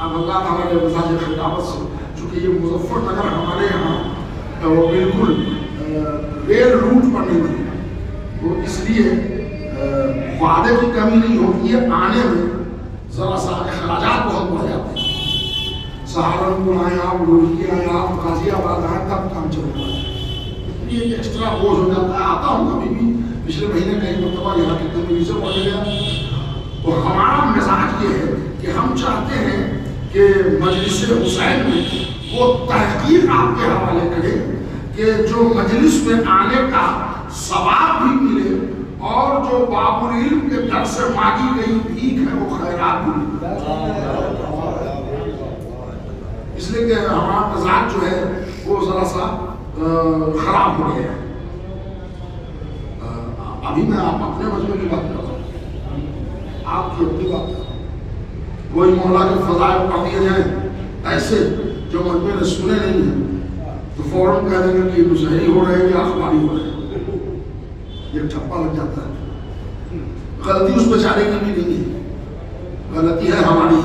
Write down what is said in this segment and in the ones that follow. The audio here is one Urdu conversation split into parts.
اب اللہ تعالیٰ نے مزاج خلافت سے، چونکہ یہ مظفر نگر ہمارے یہاں وہ بالکل ریل روٹ پر نہیں بنی، تو اس لیے وعدے کی کمی نہیں ہوتی ہے، آنے میں ذرا سا اخراجات بہت بڑھ جاتے ہیں۔ سہارنپور آئے آپ، روڑکی آئے آپ، غازی آباد آئے، تب کام چل رہا ہے، یہ ایک ایکسٹرا بوجھ ہو جاتا ہے۔ آتا ہوں کبھی بھی، پچھلے مہینے کئی مرتبہ یہاں کتنے مریض سے پڑھ گیا، تو ہمارا مزاج یہ ہے کہ ہم چاہتے ہیں کہ مجلس حسین میں وہ تحقیق آپ کے حوالے کرے کہ جو مجلس میں آنے کا ثواب بھی ملے اور جو باب العلم کے در سے مانگی گئی بھیک ہے وہ خیرات بھی ملے، اس لیے کہ ہمارا مزاج جو ہے وہ ذرا سا خراب ہو گیا ہے۔ ابھی میں آپ اپنے مجمع کی بات کر رہا ہوں، آپ کی اپنی بات کر رہا ہوں، کوئی مولا کے فضائل پڑھ دیے جائیں ایسے جو مجمع نے سنے نہیں ہیں تو فوراً کہہ دیں گے کہ یہ مشاعری ہو رہے ہیں یا اخباری ہو رہے ہیں، یہ ٹھپا لگ جاتا ہے۔ غلطی اس بیچارے کی بھی نہیں ہے، غلطی ہے ہماری،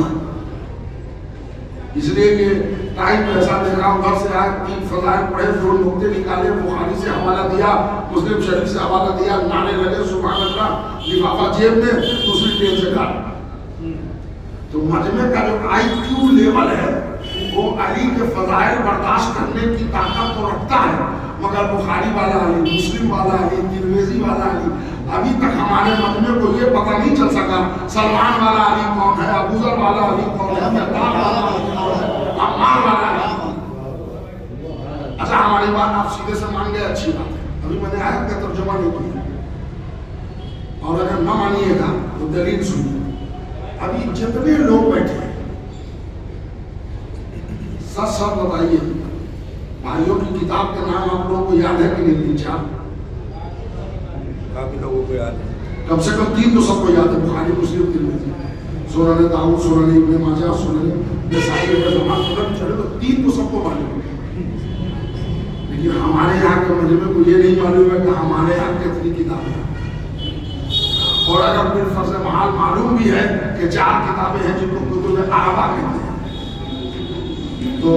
اس لیے کہ ٹائم ایسا دیکھ رہا ہوں، گھر سے آئے 3 فضائل پڑھے، 2 نقطے نکالے، بخاری سے حوالہ دیا، مسلم شریف سے حوالہ دیا، نعرے لگے سبحان اللہ، لفافہ جیب میں، دوسری ٹرین سے کاٹ۔ تو مجمع کا جو آئی کیو لیول ہے وہ علی کے فضائل برداشت کرنے کی طاقت تو رکھتا ہے، مگر بخاری والا علی، مسلم والا علی، ترمذی والا علی، ابھی تک ہمارے مجمع کو یہ پتہ نہیں چل سکا سلمان والا علی کون ہے، ابو ذر والا علی کون ہے، مقداد والا علی کون ہے، عمار والا علی کون ہے۔ اچھا ہماری بات آپ سیدھے سے مان گئے، اچھی بات ہے، ابھی میں نے آیت کا ترجمہ نہیں کیا، اور اگر نہ مانیے گا تو دلیل سنیے۔ ابھی جتنے لوگ بیٹھے ہیں سچ سچ بتائیے، بھائیوں کی کتاب کے نام آپ لوگوں کو یاد ہے کہ نہیں؟ 3-4 کافی لوگوں کو یاد ہے، کم سے کم 3 تو سب کو یاد ہے، بخاری، مسلم، ترمذی، سنن داؤد، سنن ابن ماجہ، سنن نسائی، ابن ماجہ، چلے تو 3 تو سب کو معلوم ہے، لیکن ہمارے یہاں کے مجمع کو یہ نہیں معلوم ہے کہ ہمارے یہاں کتنی کتابیں ہیں، اور اگر بالفرض محال معلوم بھی ہے کہ 4 کتابیں ہیں جن کو کتب اربع کہتے ہیں، تو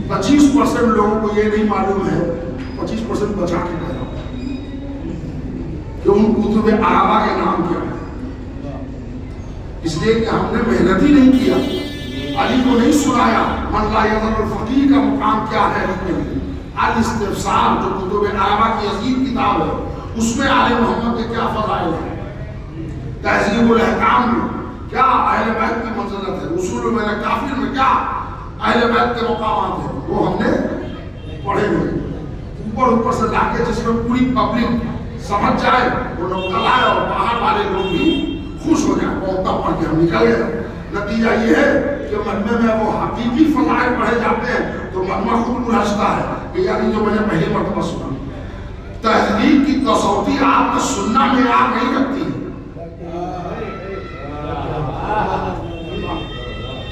25% لوگوں کو یہ نہیں معلوم ہے، 25% بچا کے کہہ رہا ہوں کہ ان کتب اربع کے نام کیا ہے، اس لیے کہ ہم نے محنت ہی نہیں کیا، علی کو نہیں سنایا من لا یذل الفقیہ کا مقام کیا ہے، الاستفسار جو کتب اربع کی عظیم کتاب ہے اس میں آل محمد کے کیا فضائل ہیں، تہذیب الاحکام میں کیا اہل بیت کی منزلت ہے، اصول میں کافر میں کیا اہل بیت کے مقامات ہیں، وہ ہم نے پڑھے ہوئے، اوپر سے لا کے جس میں پوری پبلک سمجھ جائے، وہ لوگ لائے اور باہر والے لوگ بھی خوش ہو جائیں، بہت پڑھ کے ہم نکل گئے۔ نتیجہ یہ ہے کہ مجمع میں وہ حقیقی فضائل پڑھے جاتے ہیں تو مجمع خود ملاحظہ ہے کہ یعنی جو میں نے پہلی مرتبہ سنا، تحقیق کی تصوتی آپ کا سننا میں آپ نہیں رکھتی ہے،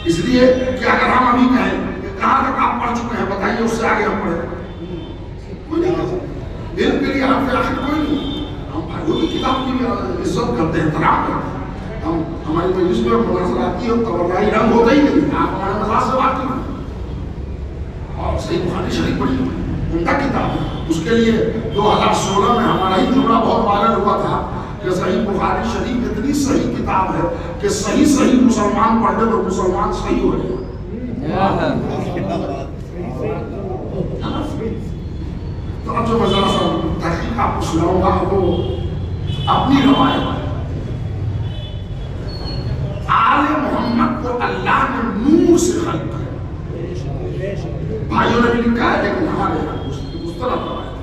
اس لیے کہ اگر ہم ابھی کہیں کہ کہاں تک آپ پڑھ چکے ہیں بتائیے، اس سے آگے ہم پڑھیں، کوئی نہیں کہہ سکتے، علم کے لیے آپ سے آخر کوئی نہیں، ہم بھائیوں کی کتاب کی بھی عزت کرتے ہیں، احترام کرتے ہیں، ہم ہماری مجلس میں مناظر آتی ہے تو تبرعی رنگ ہوتا ہی نہیں، آپ ہمارے مزاج سے بات کریں، اور صحیح بخاری شریف پڑھی عمدہ کتاب ہے، اس کے لیے 2016 میں ہمارا ہی جملہ بہت وائرل ہوا تھا کہ صحیح بخاری شریف اتنی صحیح کتاب ہے کہ صحیح مسلمان پڑھ لے تو مسلمان صحیح ہو جائے، تو اب جو میں ذرا سا تحقیق آپ کو سناؤں گا وہ اپنی روایت، آل محمد کو اللہ نے نور سے خلق کیا، بھائیوں نے بھی لکھا ہے لیکن ہمارے اس طرح روایت،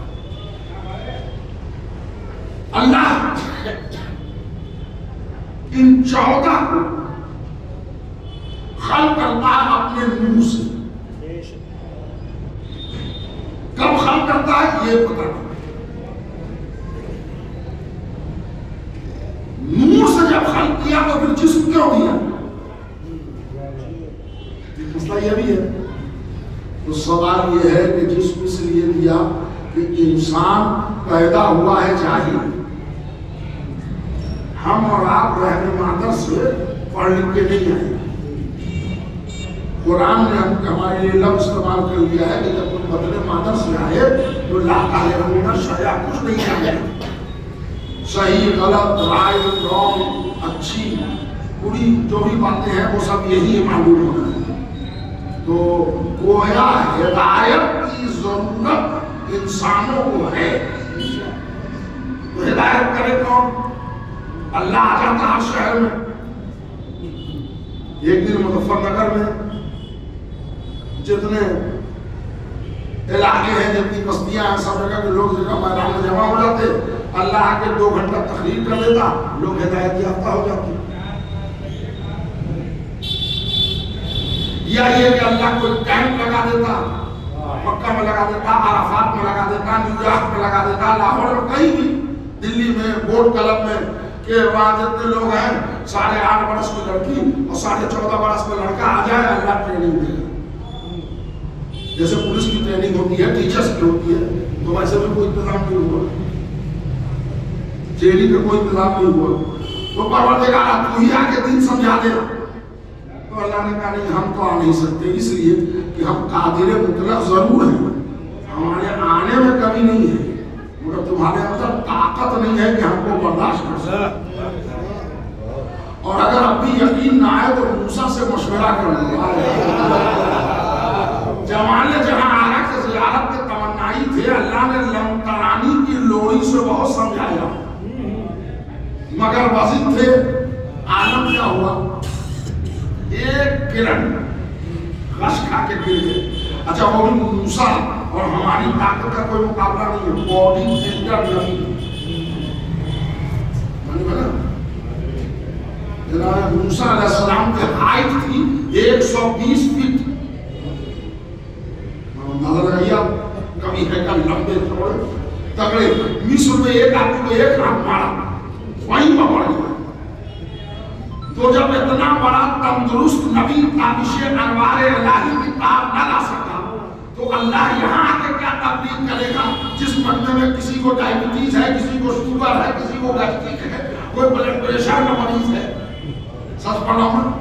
اللہ ان 14 کو خلق کرتا ہے اپنے نور سے، کب خلق کرتا ہے یہ پتہ نہیں، نور سے جب خلق کیا تو پھر جسم کیوں دیا، مسئلہ یہ بھی ہے، تو سوال یہ ہے کہ جسم اس لیے دیا کہ انسان پیدا ہوا ہے جاہل، ہم اور آپ رہنے مادر سے پڑھ لکھ کے نہیں آئے، قرآن نے ہمارے لیے لفظ استعمال کر لیا ہے کہ جب تم بدن مادر سے آئے تو لا تعلمون شیئا، کچھ نہیں جانے، صحیح غلط رائے رانگ اچھی بری جو بھی باتیں ہیں وہ سب یہی معلوم ہونا ہے۔ تو گویا ہدایت کی ضرورت انسانوں کو ہے، تو ہدایت کرے کون؟ اللہ آ جاتا ہر شہر میں۔ ایک دن مظفر نگر میں جتنے علاقے ہیں، جتنی بستیاں ہیں، سب جگہ کے لوگ جگہ میدان میں جمع ہو جاتے، اللہ آ کے 2 گھنٹہ تقریر کر دیتا، لوگ ہدایت یافتہ ہو جاتے۔ یا یہ کہ اللہ کوئی کیمپ لگا دیتا، مکہ میں لگا دیتا، عرفات میں لگا دیتا، نیو یارک میں لگا دیتا، لاہور میں، کہیں بھی، دلی میں، بورڈ کلب میں، کہ وہاں جتنے لوگ ہیں 8.5 برس کی لڑکی اور 14.5 برس کا لڑکا آ جائے، اللہ ٹریننگ دے گا۔ جیسے پولیس کی ٹریننگ ہوتی ہے، ٹیچرز کی ہوتی ہے، تو ویسے بھی کوئی انتظام نہیں ہوا، ٹریننگ کا کوئی انتظام نہیں ہوا۔ تو پروردگار تو ہی آ کے دین سمجھا دے۔ تو اللہ نے کہا نہیں، ہم تو آ نہیں سکتے، اس لیے کہ ہم قادر مطلق ضرور ہیں، ہمارے آنے میں کمی نہیں ہے، مگر تمہارے اندر طاقت نہیں ہے کہ ہم کو برداشت کر سکیں۔ اور اگر اب بھی یقین نہ آئے تو موسیٰ سے مشورہ کر لو۔ جمال جہاں آرا کے زیارت کے تمنائی تھے، اللہ نے لم ترانی کی لوری سے بہت سمجھایا، مگر وزن تھے۔ عالم کیا ہوا؟ ایک کرن غش کھا کے گر گئے۔ اچھا وہ بھی موسیٰ اور ہماری طاقت کا کوئی مقابلہ نہیں ہے، باڈی بلڈر نہیں۔ جناب موسیٰ علیہ السلام کی ہائٹ تھی 120 فٹ۔ نظر رہی آپ کبھی ہے کہ لمبے تھوڑے تگڑے، مصر میں ایک آدمی کو 1 ہاتھ مارا وہیں پکڑ گیا۔ تو جب اتنا بڑا تندرست نبی تابش انوار الہی کی تاب نہ لا سکا تو اللہ یہاں آ کے کیا تبلیغ کرے گا؟ جس مدنے میں کسی کو ڈائبٹیز ہے، کسی کو شوگر ہے، کسی کو گیسٹرک ہے، کوئی بلڈ پریشر کا مریض ہے۔ سچ پڑھا ہوں،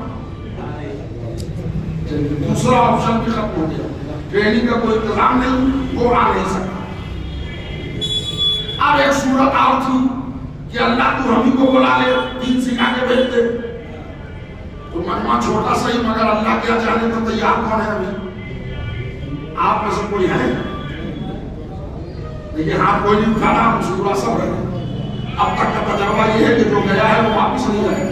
دوسرا آپشن بھی ختم ہو گیا، ٹریننگ کا کوئی انتظام نہیں، وہ آ نہیں سکتا۔ اب ایک صورت اور تھی کہ اللہ تو ہم ہی کو بلا لے، دین سکھا کے بھیج دے۔ تو مجمع چھوٹا صحیح مگر اللہ کیا جانے تو تیار کون ہے؟ ابھی آپ میں سے کوئی ہے؟ لیکن ہاتھ کوئی نہیں اٹھا رہا، مسکرا سب رہے۔ اب تک کا تجربہ یہ ہے کہ جو گیا ہے وہ واپس نہیں آئے،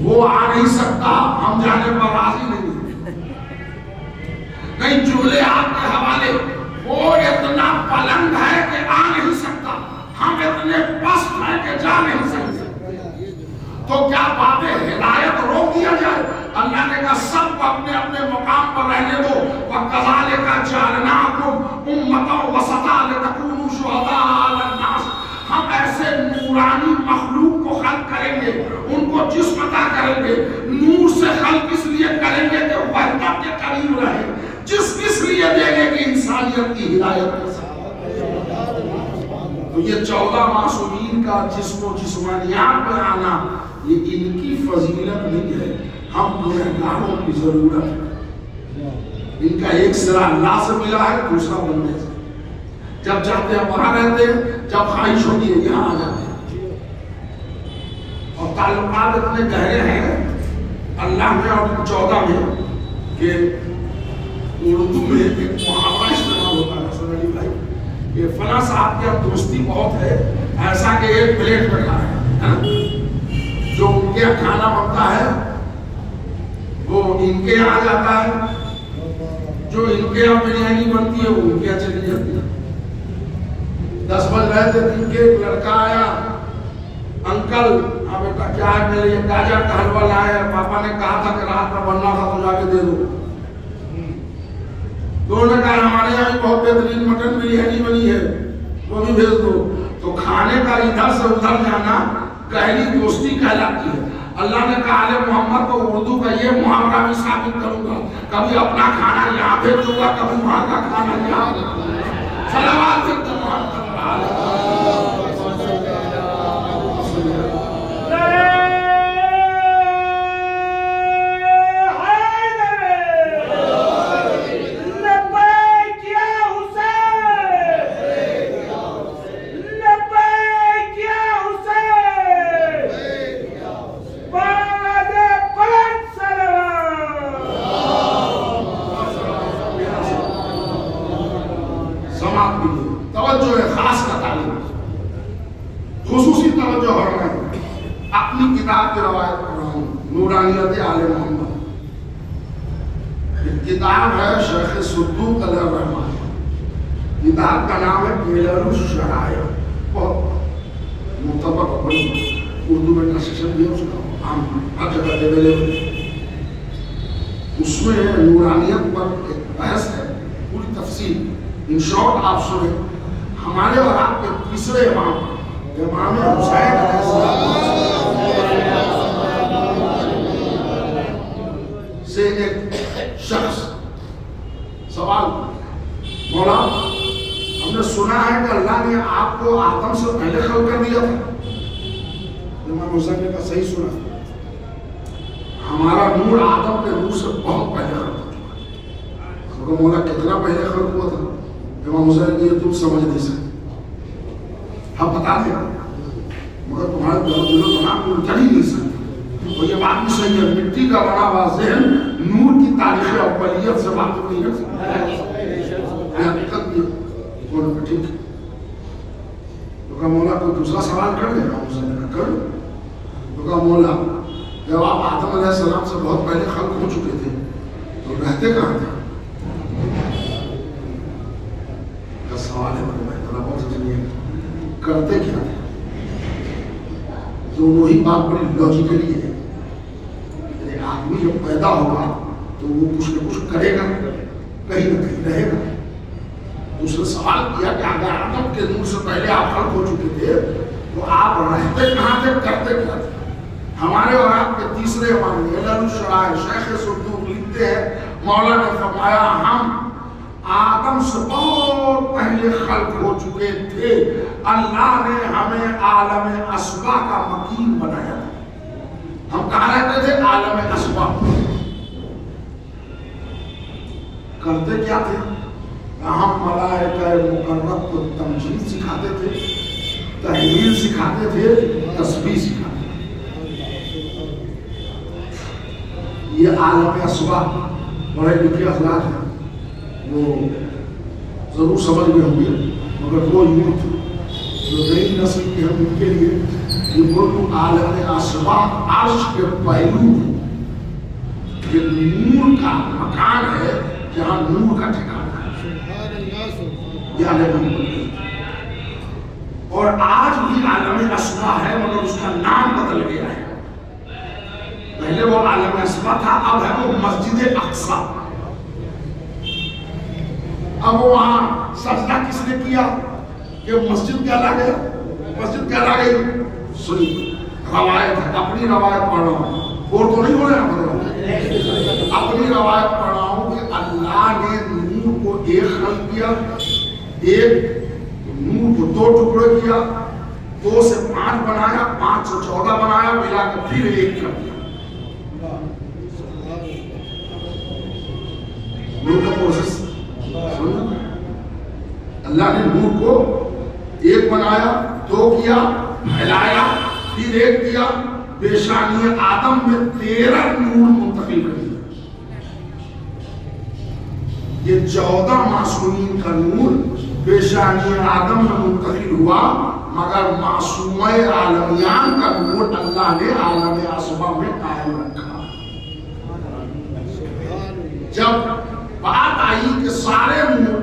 وہ آ نہیں سکتا، ہم جانے پر راضی نہیں۔ نہیں جملے آپ کے حوالے، وہ اتنا بلند ہے کہ آ نہیں سکتا، ہم اتنے پست ہیں کہ جا نہیں سکتے۔ تو کیا بات ہدایت روک دیا جائے؟ اللہ نے کہا سب کو اپنے اپنے مقام پر رہنے دو۔ وَكَذَلِكَ جَعَلْنَاكُمْ أُمَّةً وَسَطًا لِتَكُونُوا شُهَدَاءَ عَلَى النَّاسِ۔ ہم ایسے نورانی مخلوق کو خلق کریں گے، ان کو جسم عطا کریں گے، نور سے خلق اس لیے کریں گے کہ وحدت کے قریب رہے، جسم اس لیے دیں گے کہ انسانیت کی ہدایت کر سکے۔ تو یہ 14 معصومین کا جسم و جسمانیات میں آنا یہ ان کی فضیلت نہیں ہے، ہم گنہگاروں کی ضرورت ہے۔ ان کا ایک سرا اللہ سے ملا ہے، دوسرا بننے سے۔ جب چاہتے ہیں وہاں رہتے ہیں، جب خواہش ہوتی ہے یہاں آ جاتے ہیں۔ اور تعلقات اتنے گہرے ہیں اللہ میں اور 14 میں کہ اردو میں ایک محاورہ استعمال ہوتا ہے حسن علی بھائی کہ فلاں صاحب کی اب دوستی بہت ہے، ایسا کہ ایک پلیٹ میں کھا رہے ہیں، جو ان کے کھانا بنتا ہے وہ ان کے یہاں جاتا ہے، جو ان کے یہاں بریانی بنتی ہے وہ ان کے یہاں چلی جاتی ہے۔ 10 بج رہے تھے، ان کے ایک لڑکا آیا، انکل ہاں بیٹا کیا ہے؟ میرے لیے گاجر کا حلوہ لایا ہے، پاپا نے کہا تھا کہ رات میں بننا تھا تو جا کے دے دو۔ تو انہوں نے کہا ہمارے یہاں بھی بہت بہترین مٹن بریانی بنی ہے، وہ بھی بھیج دو۔ تو کھانے کا ادھر سے ادھر جانا گہری دوستی کہلاتی ہے۔ اللہ نے کہا آل محمد کو اردو کا یہ محاورہ بھی ثابت کروں گا، کبھی اپنا کھانا یہاں بھیج دوں گا، کبھی وہاں کا کھانا یہاں۔ صلوات کتاب کی روایت کر رہا ہوں، نورانیت آل محمد۔ کتاب ہے شیخ صدوق علیہ الرحمن، کتاب کا نام ہے ملل الشرائع، بہت معتبر اردو میں ٹرانسلیشن بھی ہے اس کا، عام ہر جگہ اویلیبل ہے۔ اس میں نورانیت پر ایک بحث ہے، پوری تفصیل ان شارٹ آپ سنیں۔ ہمارے اور آپ کے تیسرے امام حسین علیہ السلام سے ایک شخص سوال کیا، مولا ہم نے سنا ہے کہ اللہ نے آپ کو آدم سے پہلے خلق کر دیا تھا۔ امام حسین نے کہا صحیح سنا، ہمارا نور آدم کے نور سے بہت پہلے خلق ہو چکا ہے۔ مولا کتنا پہلے خلق ہوا تھا؟ امام حسین نے یہ تم سمجھ نہیں سکتے، ہم بتا دیں مگر تمہارے دل و دماغ میں چل ہی نہیں سکتے۔ اور یہ بات بھی صحیح ہے، مٹی کا بنا ہوا ذہن نور کی تاریخ اولیت سے واقف نہیں رکھ سکتا۔ حقیقت بھی ہے، ٹھیک ہے۔ تو کہا مولا کوئی دوسرا سوال کر لے، امام حسین نے کہا کر لو۔ تو کہا مولا جب آپ آدم علیہ السلام سے بہت پہلے خلق ہو چکے تھے تو رہتے کہاں تھے؟ سوال ہے بہت سمجھنی ہے، کرتے کیا تھے؟ دونوں ہی بات بڑی لاجیکلی ہے۔ آدمی جب پیدا ہوگا تو وہ کچھ نہ کچھ کرے گا، کہیں نہ کہیں رہے گا۔ دوسرے سوال کیا کہ اگر آدم کے نور سے پہلے آپ خلق ہو چکے تھے تو آپ رہتے کہاں تھے، کرتے کیا تھے؟ ہمارے اور آپ کے تیسرے امام ملل الشرائع شیخ صدوق لکھتے ہیں، مولا نے فرمایا ہم آدم سے بہت پہلے خلق ہو چکے تھے، اللہ نے ہمیں عالم اسبا کا مکین بنایا تھا۔ ہم کہاں رہتے تھے؟ عالم اسبا۔ کرتے کیا تھے؟ ہم ملائکہ مقرب کو تمجید سکھاتے تھے، تحلیل سکھاتے تھے، تسبیح سکھاتے تھے۔ یہ عالم اسبا بڑے لکھے حضرات ہیں، وہ ضرور سمجھ گئے ہوں گے، مگر وہ یوتھ جو نئی نسل کی ہم ان کے لیے یہ بولو عالم اسبا عرش کے پہلو، یہ نور کا مکان ہے جہاں نور کا ٹھکانا ہے، یہ عالم اور آج بھی عالم اسبا ہے مگر اس کا نام بدل گیا ہے۔ پہلے وہ عالم اسبا تھا، اب ہے وہ مسجد اقصی۔ اب وہاں سجدہ کس نے کیا کہ مسجد کہلا گیا؟ مسجد کہلا گئی؟ سنی روایت ہے، اپنی روایت پڑھ رہا ہوں، اور تو نہیں ہو رہے ہیں، اپنی روایت پڑھ رہا ہوں کہ اللہ نے نور کو ایک خلق کیا، ایک نور کو دو ٹکڑے کیا، 2 سے 5 بنایا، 5 سے 14 بنایا، ملا کے پھر ایک کر دیا۔ نور کا پروسیس اللہ نے نور کو ایک بنایا، 2 کیا، پھیلایا، پھر ایک کیا، پیشانی آدم میں 13 نور منتقل کر دیا۔ یہ 14 معصومین کا نور پیشانی آدم میں منتقل ہوا، مگر معصومہ عالمیان کا نور اللہ نے عالم اسبا میں قائم رکھا۔ جب بات آئی کہ سارے نور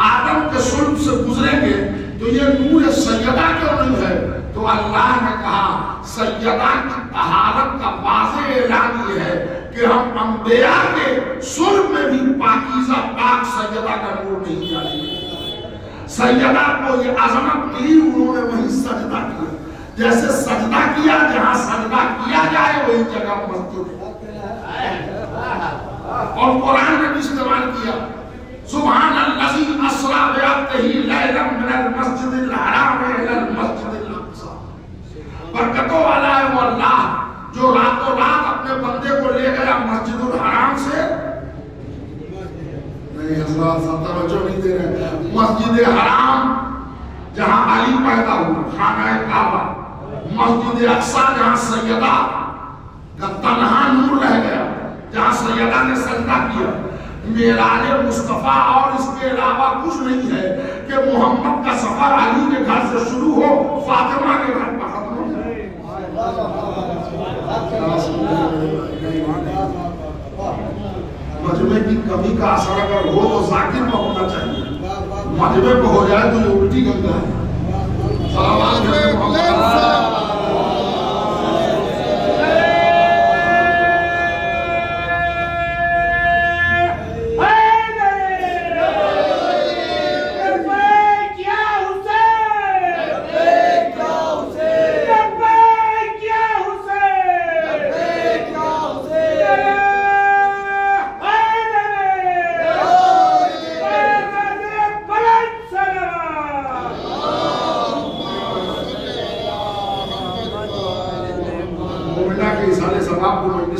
آدم کے صلب سے گزریں گے تو یہ نور سیدہ کیوں نہیں ہے؟ تو اللہ نے کہا سیدہ کی طہارت کا واضح اعلان یہ ہے کہ ہم انبیاء کے صلب میں بھی پاکیزہ پاک سیدہ کا نور نہیں ڈالیں گے۔ سیدہ کو یہ عظمت ملی، انہوں نے وہی سجدہ کیا، جیسے سجدہ کیا جہاں سجدہ کیا جائے وہی جگہ مسجد ہے۔ اور قرآن نے بھی استعمال کیا، سبحان الذی اسری بعبدہ لیلا من المسجد الحرام الی المسجد الاقصی۔ برکتوں والا ہے وہ اللہ جو راتوں رات اپنے بندے کو لے گیا مسجد الحرام سے، نہیں حضرات توجہ نہیں دے رہے، مسجد حرام جہاں علی پیدا ہوا خانہ کعبہ، مسجد اقصی جہاں سیدہ کا تنہا نور رہ گیا، جہاں سیدہ نے سجدہ کیا۔ معراج مصطفیٰ اور اس کے علاوہ کچھ نہیں ہے کہ محمد کا سفر علی کے گھر سے شروع ہو، فاطمہ کے گھر پر ختم ہو جائے۔ کمی کا اثر اگر ہو تو ذاکر پہ ہونا چاہیے، مجمع پہ ہو جائے تو یہ الٹی گنگا ہے۔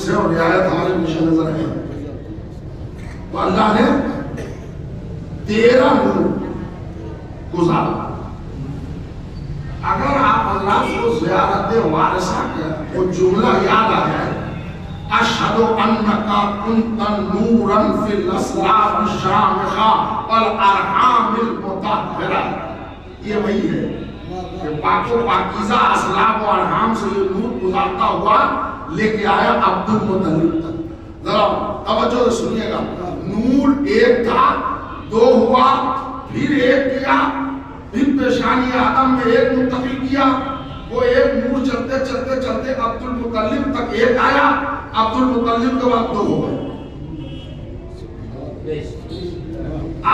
اور رعایت ہمارے پیش نظر ہے تو اللہ نے 13 نور گزارا۔ اگر آپ اللہ کو زیارت وارثہ کا وہ جملہ یاد آ جائے، اشہد انکا کنت نورا فی الاسلام الشامخہ والارحام المطہرہ، یہ وہی ہے کہ پاک و پاکیزہ اسلام و ارحام سے یہ نور گزارتا ہوا لے کے آیا عبد المطلب تک۔ ذرا توجہ سے سنیے گا، نور ایک تھا، 2 ہوا، پھر ایک کیا، پھر پیشانی آدم میں ایک منتقل کیا، وہ ایک نور چلتے چلتے چلتے عبد المطلب تک ایک آیا، عبد المطلب کے بعد 2 ہو گئے۔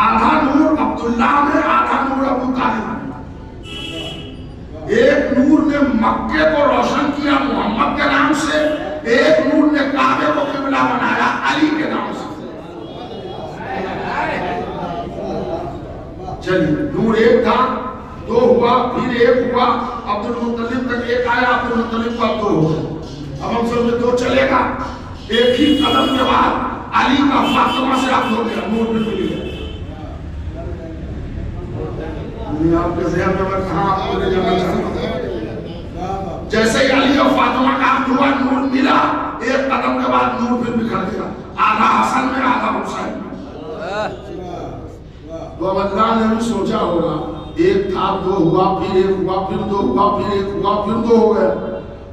آدھا نور عبداللہ میں، آدھا نور ابو طالب۔ ایک نور نے مکے کو روشن کیا محمد کے نام سے، ایک نور نے کعبے کو قبلہ بنایا علی کے نام سے۔ چلیے، نور ایک تھا، 2 ہوا، پھر ایک ہوا، عبد المطلب تک ایک آیا، عبد المطلب کا 2 ہو گئے۔ اب ہم سب میں 2 چلے گا، ایک ہی قدم کے بعد علی کا فاطمہ سے عبد ہو گیا، نور پھر مل گیا۔ آپ کے ذہن میں کہاں آپ کو لے جانا چاہتا ہوں؟ جیسے ہی علی اور فاطمہ کا عبد ہوا، نور ملا، ایک قدم کے بعد نور پھر بکھر گیا، آدھا حسن میں، آدھا حسین میں۔ تو اب اللہ نے بھی سوچا ہوگا، ایک تھا، 2 ہوا، پھر ایک ہوا، پھر 2 ہوا، پھر ایک ہوا، پھر 2 ہو گئے،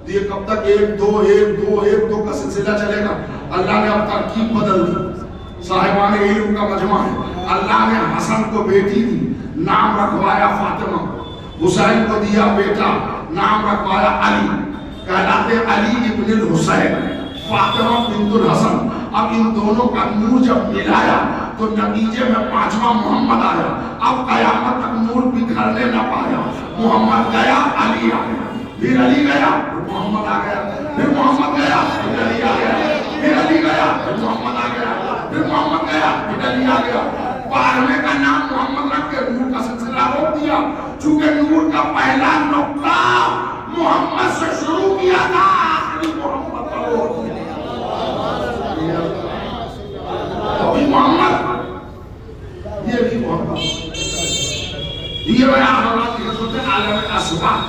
یہ کب تک 1 2 1 2 1 2 کا سلسلہ چلے گا؟ اللہ نے اب ترکیب بدل دی، صاحبان علم کا مجمع ہے۔ اللہ نے حسن کو بیٹی دی، نام رکھوایا فاطمہ، حسین کو دیا بیٹا، نام رکھوایا علی، کہلاتے علی ابن الحسین، فاطمہ بنت الحسن۔ اب ان دونوں کا نور جب ملایا تو نتیجے میں 5واں محمد آیا۔ اب قیامت تک نور بکھرنے نہ پایا، محمد گیا، علی آ گیا، پھر علی گیا، پھر محمد آ گیا، پھر محمد گیا، پھر علی آ گیا، پھر علی گیا، پھر محمد آ گیا، پھر محمد گیا، پھر علی آ گیا۔ 12ویں کا نام محمد رکھ کے نور کا سلسلہ روک دیا، چونکہ نور کا پہلا نقطہ محمد سے شروع کیا تھا، آخری محمد کا روک دیا۔ ابھی محمد، یہ بھی محمد، یہ بیان اللہ کی حضرت عالم اسباب،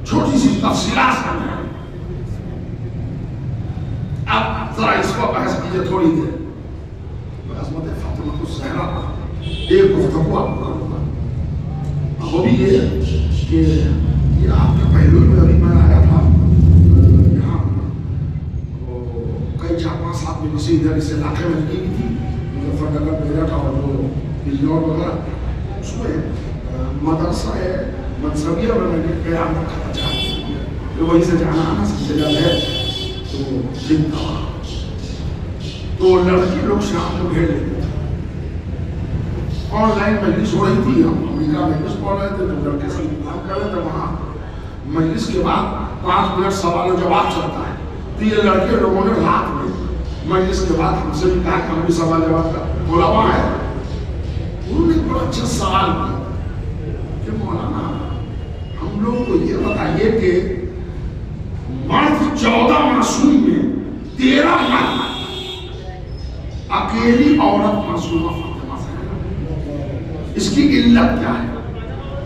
چھوٹی سی تفصیلات سمجھیں۔ اب ذرا اس کو بحث کیجئے تھوڑی دیر۔ عظمت فاطمہ الزہرا ایک گفتگو آپ کو کروں، وہ بھی یہ کہ یہ آپ کے پہلو میں ابھی میں آیا تھا یہاں، کئی 4-5 سال میں کسی ادھر اس علاقے میں لگی بھی تھی، مظفر نگر میرا تھا، اور وہ بجلور وغیرہ، اس میں مدرسہ منصبیہ میں نے قیام رکھا تھا، کہ وہیں سے جانا آنا سلسلہ ہے، تو جن تھا تو لڑکی لوگ شام کو بھیڑ لیتے تھے۔ آن لائن مجلس ہو رہی تھی، ہم امریکہ مجلس پڑھ رہے تھے، تو لڑکے سے انتظام کر رہے تھے وہاں۔ مجلس کے بعد 5 منٹ سوال و جواب چلتا ہے، تو یہ لڑکے لوگوں نے رات میں مجلس کے بعد ہم سے بھی کہا کہ ہم بھی سوال جواب کا بولا وہاں ہے۔ انہوں نے بڑا اچھا سوال کیا کہ مولانا ہم لوگ کو یہ بتائیے کہ مرد 14 معصوم میں 13 مرد، اکیلی عورت معصومہ فاطمہ زہرا، اس کی علت کیا ہے؟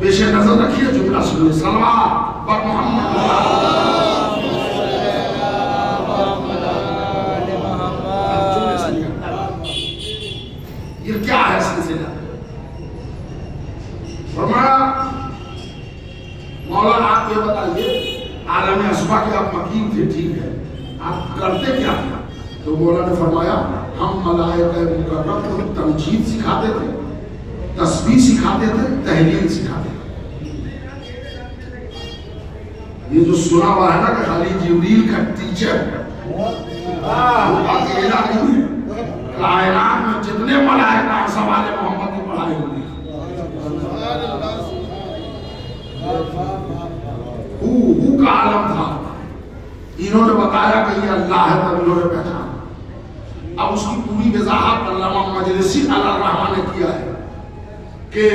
پیش نظر رکھیے جملہ سنیے، صلوات پر محمد، یہ کیا ہے سلسلہ؟ فرمایا مولا آپ یہ بتائیے، عالم اسبا کے آپ مقیم تھے، ٹھیک ہے، آپ کرتے کیا تھا؟ تو مولا نے فرمایا ہم ملائکہ مکرم کو تمجید سکھاتے تھے، تسبیح سکھاتے تھے، تحلیل سکھاتے تھے۔ یہ جو سنا ہوا ہے نا کہ خالی جبریل کا ٹیچر وہ اکیلا نہیں ہے، کائنات میں جتنے ملائکہ ہیں سوال محمد کی پڑھائی ہوئی ہے۔ وہ کا عالم تھا، انہوں نے بتایا کہ یہ اللہ ہے، تب انہوں نے پہچانا۔ اب اس کی پوری وضاحت علامہ مجلسی علیہ الرحمہ نے کیا ہے کہ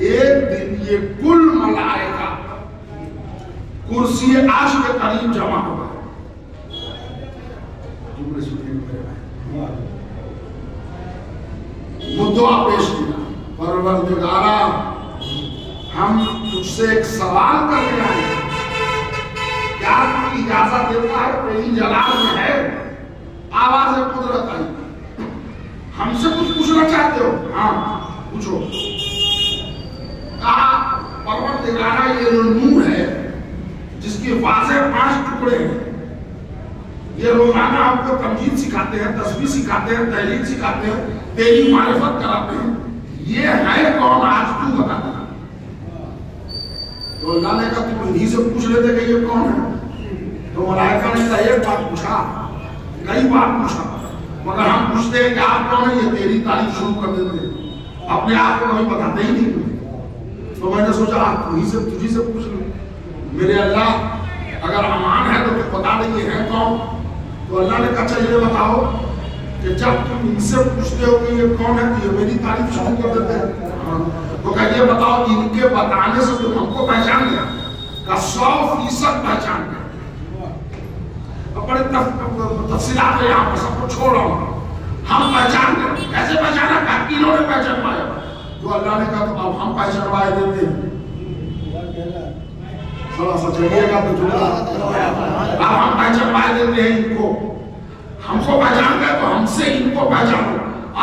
ایک دن یہ کل ملائکہ کرسی عرش کے قریب جمع ہوا۔ مدعا پیش کیا، پروردگارا ہم تجھ سے ایک سوال کرنے آئے ہیں، کیا تو اجازت دیتا ہے؟ تیری جلال میں ہے۔ آواز قدرت آئی، ہم سے کچھ پوچھنا چاہتے ہو؟ ہاں پوچھو۔ کہا پروردگارا یہ جو نور ہے جس کی واضح 5 ٹکڑے ہیں، یہ روزانہ آپ کو تمجید سکھاتے ہیں، تسبیح سکھاتے ہیں، تحلیل سکھاتے ہیں، تیری معرفت کراتے ہیں، یہ ہے کون؟ آج تو بتا دے۔ تو اللہ نے کہا تم انہی سے پوچھ لیتے کہ یہ کون ہے؟ تو ملائکہ نے کہا ایک بات پوچھا، کئی بات پوچھا، مگر ہم پوچھتے ہیں کہ آپ کون ہیں؟ یہ تیری تعریف شروع کر دیتے ہیں، اپنے آپ کو کبھی بتاتے ہی نہیں۔ تو میں نے سوچا آپ تجھی سے پوچھ لوں۔ میرے اللہ اگر امان ہے تو بتا دیں یہ ہے کون؟ تو اللہ نے کہا چلیے بتاؤ کہ جب تم ان سے پوچھتے ہو کہ یہ کون ہے تو یہ میری تعریف شروع کر دیتے ہیں۔ تو کہا یہ بتاؤ ان کے بتانے سے تم ہم کو پہچان گیا؟ کہ 100% پہچان گیا۔ اب بڑے تفصیلات ہے یہاں پر، سب کو چھوڑ رہا ہوں۔ ہم پہچان گئے، کیسے پہچانا؟ کہ انہوں نے پہچان پایا۔ تو اللہ نے کہا تو اب ہم پہچان پائے دیتے ہیں، تھوڑا سا چلیے گا تو جھوٹا، اب ہم پہچان پائے دیتے ہیں ان کو۔ ہم کو پہچان گئے تو ہم سے ان کو پہچانو۔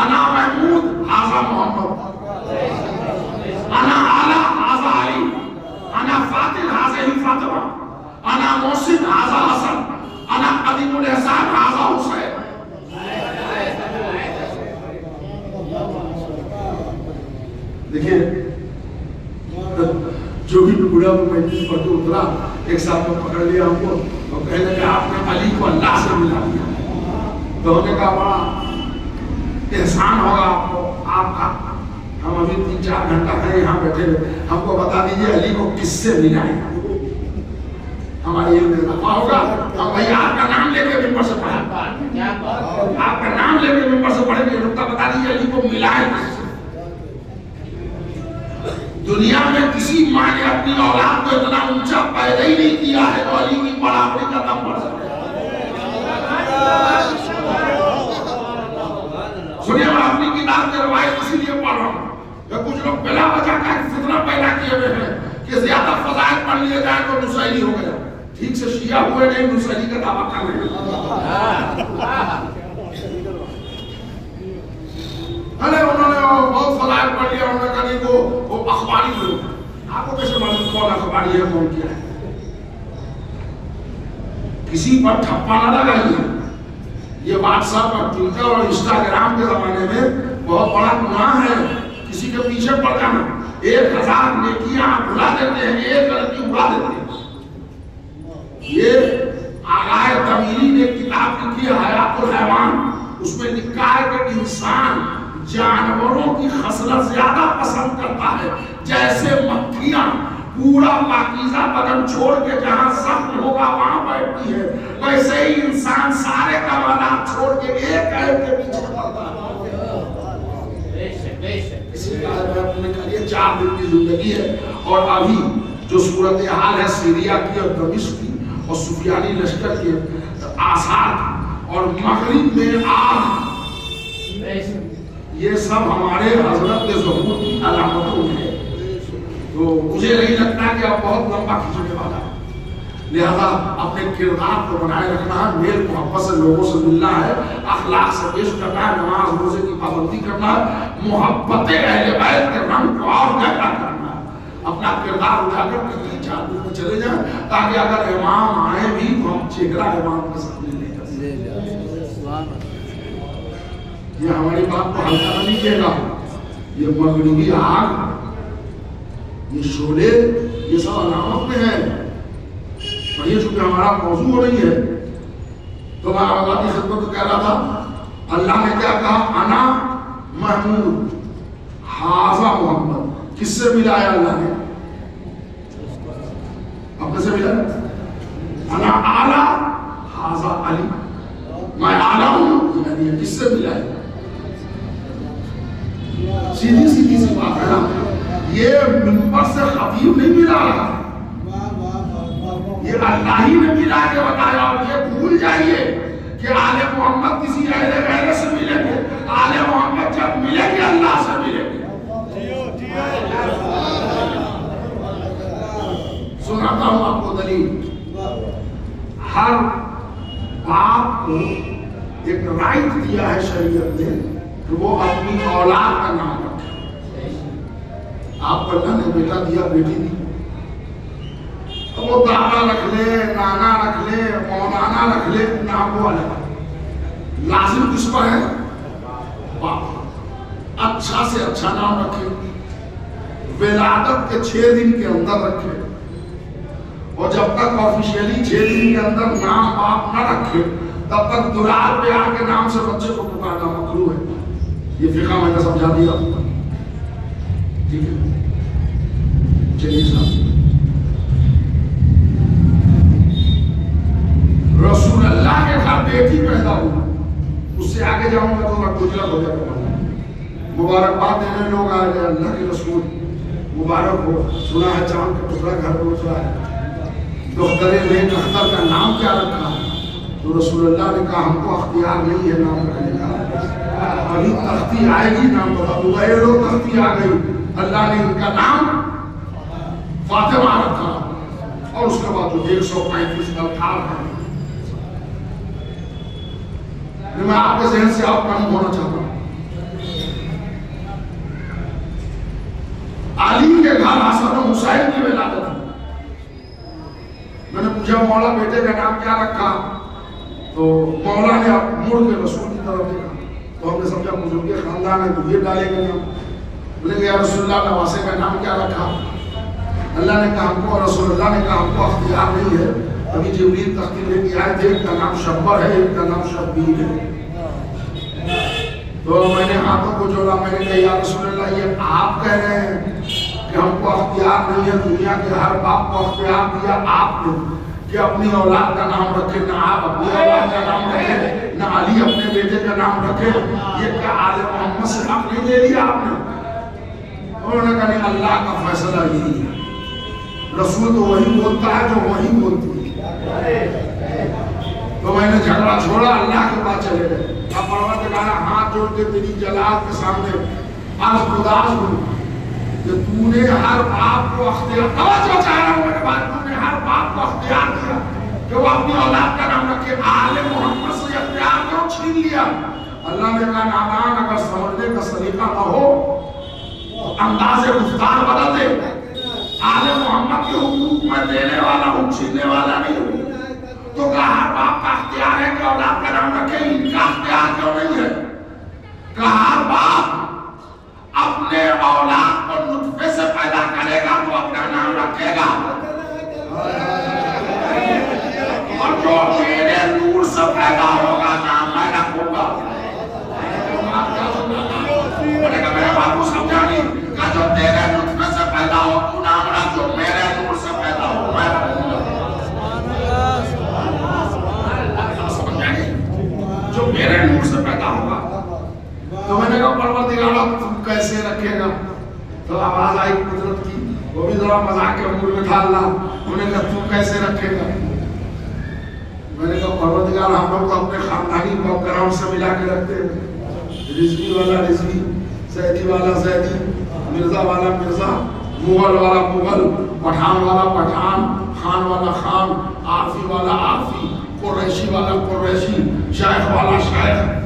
انا محمود حاضا محمد، انا اعلیٰ حاضا علی، انا فاتل حاضا ہی فاطمہ، انا محسن حاضا حسن، انا قدیم الاحسان حاضا حسین۔ دیکھیں جو بھی بڑا وہ مجلس پر تو اترا، ایک ساتھ میں پکڑ لیا ہم کو اور کہنے لگا آپ نے علی کو اللہ سے ملا دیا۔ تو انہوں نے کہا بڑا احسان ہوگا آپ کو، آپ کا ہم ابھی 3-4 گھنٹہ ہیں یہاں بیٹھے ہوئے، ہم کو بتا دیجئے علی کو کس سے ملائیں۔ ہماری علم میں نفع ہوگا، ہم بھائی آپ کا نام لے کے ممبر سے پڑھیں، آپ کا نام لے کے ممبر سے پڑھیں گے، نقطہ بتا دیجئے علی کو ملائیں کس سے۔ دنیا میں کسی ماں نے اپنی اولاد کو اتنا اونچا پیدا ہی نہیں کیا ہے تو علی کی برابری کا دم بڑھ سکتا ہے۔ سنیے میں اپنی کتاب کی روایت اسی لیے پڑھ رہا ہوں کہ کچھ لوگ بلا وجہ کا فتنہ پیدا کیے ہوئے ہیں کہ زیادہ فضائل پڑھ لیے جائے تو نصیری ہو گیا۔ ٹھیک سے شیعہ ہوئے نہیں، نصیری کا دعویٰ کر رہے ہیں۔ ارے انہوں نے بہت فضائل پڑھ لیا، انہوں نے کہا نہیں وہ اخباری لوگ، آپ کو کیسے معلوم کون اخباری ہے کون کیا ہے؟ کسی پر ٹھپا نہ لگائیے۔ یہ واٹس ایپ اور ٹویٹر اور انسٹاگرام کے زمانے میں بہت بڑا گناہ ہے کسی کے پیچھے پڑ جانا۔ 1000 نیکیاں آپ بھلا دیتے ہیں، ایک غلطی اڑا دیتے ہیں۔ یہ آغائے تمیری نے کتاب لکھی ہے حیات الحیوان، اس میں لکھا ہے کہ انسان جانوروں کی خصلت زیادہ پسند کرتا ہے، جیسے مکھیاں پورا پاکیزہ بدن چھوڑ کے جہاں زخم ہوگا وہاں بیٹھتی ہے، ویسے ہی انسان سارے کمالات چھوڑ کے ایک عیب کے پیچھے پڑتا ہے۔ اسی طرح میں نے کہا 4 دن کی زندگی ہے اور ابھی جو صورتحال ہے سیریا کی اور دمشق کی اور سفیانی لشکر کے آثار اور مغرب میں آگ، یہ سب ہمارے حضرت ظہور کی علامتوں ہیں۔ تو مجھے نہیں لگتا کہ اب بہت لمبا کھینچنے والا ہے، لہذا اپنے کردار کو بنائے رکھنا ہے، میل محبت سے لوگوں سے ملنا ہے، اخلاق سے پیش کرنا ہے، نماز روزے کی پابندی کرنا ہے، محبت اہل بیت کے رنگ کو اور گہرا کرنا ہے، اپنا کردار اجاگر کر کے 4 دن میں چلے جائیں تاکہ اگر امام آئے بھی تو ہم چہرہ امام کے سامنے لے کر سکیں۔ یہ ہماری بات کو ہلکا نہیں کیے گا. یہ مغربی آگ، یہ شعلے، یہ سب علامت میں ہے. اور یہ چونکہ ہمارا موضوع ہو رہی ہے تو میں اللہ کی خدمت کہہ رہا تھا، اللہ نے کیا کہا؟ انا محمود حاذا محمد. کس سے ملایا اللہ نے؟ اپنے سے ملایا. انا اعلیٰ حاذا علی، میں اعلیٰ ہوں، یعنی کس سے ملایا؟ سیدھی سیدھی سی بات ہے نا. یہ منبر سے خطیب نہیں ملا رہا، یہ اللہ ہی نے ملا کے بتایا. اور یہ بھول جائیے کہ آل محمد کسی اہل غیرت سے ملیں گے. آل محمد جب ملیں گے اللہ سے ملیں گے. سناتا ہوں آپ کو دلیل. ہر باپ کو ایک رائٹ دیا ہے شریعت نے کہ وہ اپنی اولاد کا نام رکھے. آپ کو اللہ نے بیٹا دیا، بیٹی دی، تو وہ دادا رکھ لے، نانا رکھ لے، مولانا رکھ لے، نام وہ الگ. لازم کس پر ہے؟ باپ. اچھا سے اچھا نام رکھے، ولادت کے 6 دن کے اندر رکھے. اور جب تک آفیشیلی 6 دن کے اندر نام باپ نہ رکھے تب تک دلال پیار کے نام سے بچے کو پکارنا مکروہ ہے. یہ فقہ میں نے سمجھا دیا. ٹھیک ہے، چلیے صاحب. رسول اللہ کے گھر بیٹی پیدا ہوئی، اس سے آگے جاؤں گا تو میں گجرت ہو جائے گا. مبارکباد دینے لوگ آئے گئے، اللہ کے رسول مبارک ہو، سنا ہے چاند کا ٹکڑا گھر پہ اترا ہے. دختر نیک اختر کا نام کیا رکھا؟ تو رسول اللہ نے کہا ہم کو اختیار نہیں ہے نام رکھنے کا، ابھی تختی آئے گی نام بتا دوں گا. یہ لوگ تختی آ گئی، اللہ نے ان کا نام فاطمہ رکھا. اور اس کے بعد 135 القاب ہیں. میں آپ کے ذہن سے آپ کم ہونا چاہتا ہوں. علی کے گھر حسن و حسین کی ولادت ہے. میں نے پوچھا مولا بیٹے کا نام کیا رکھا؟ تو مولا نے مڑ کے رسول کی طرف دیکھا. تو ہم نے سمجھا بزرگ خاندان ہے تو یہ ڈالے گا نام. بولے کہ یا رسول اللہ نواسے کا نام کیا رکھا؟ اللہ نے کہا ہم کو، رسول اللہ نے کہا ہم کو اختیار نہیں ہے. ابھی جبریل تختی لے کے آئے تھے، ایک کا نام شبر ہے، ایک کا نام شبیر ہے. تو میں نے ہاتھوں کو جوڑا، میں نے کہا یا رسول اللہ یہ آپ کہہ رہے ہیں کہ ہم کو اختیار نہیں ہے؟ دنیا کے ہر باپ کو اختیار دیا آپ نے کہ اپنی اولاد کا نام رکھے. نہ آپ اپنی اولاد کا نام رکھے، نہ علی اپنے بیٹے کا نام رکھے. یہ کیا آل محمد سے حق نہیں لے لیا آپ نے؟ انہوں نے کہا نہیں، اللہ کا فیصلہ یہی ہے. رسول تو وہی بولتا ہے جو وہی بولتی ہے. تو میں نے جھگڑا چھوڑا، اللہ کے پاس چلے گئے. اب پروردگارا ہاتھ جوڑ کے تیری جلال کے سامنے عرض گزار ہوں کہ تو نے ہر باپ کو اختیار، توجہ چاہ رہا ہوں میرے بات، تو نے ہر باپ کو اختیار دیا کہ وہ اپنی اولاد کا نام رکھے. آل محمد سے اختیار کیوں چھین لیا؟ اللہ نے کہا نادان اگر سمجھنے کا سلیقہ نہ ہو انداز گفتار بدل دے. آل محمد کے حقوق میں دینے والا ہوں، چھیننے والا نہیں ہوں. تو کہا ہر باپ کا اختیار ہے کہ اولاد کا نام رکھے، ان کا اختیار کیوں نہیں ہے؟ کہا ہر باپ اپنے اولاد کو نطفے سے پیدا کرے گا تو اپنا نام رکھے گا، اور جو میرے نور سے پیدا ہوگا نام میں رکھوں گا. میرے باپ کو سمجھا نہیں کہ جو تیرے نطفے سے پیدا ہو تو نام رکھ، جو میرے نور سے پیدا ہو میں رکھوں گا. جو میرے نور سے پیدا ہوگا. تو میں نے کہا پروردگارا تو کیسے رکھے گا؟ تو آواز آئی قدرت کی، وہ بھی ذرا مذاق کے امور میں ڈالنا. انہوں نے کہا تو کیسے رکھے گا؟ میں نے کہا پروردگار ہم لوگ کو اپنے خاندانی بیک گراؤنڈ سے ملا کے رکھتے ہیں. رضوی والا رضوی، سیدی والا سیدی، مرزا والا مرزا، مغل والا مغل، پٹھان والا پٹھان، خان والا خان، عارفی والا عارفی، قریشی والا قریشی، شیخ والا شیخ.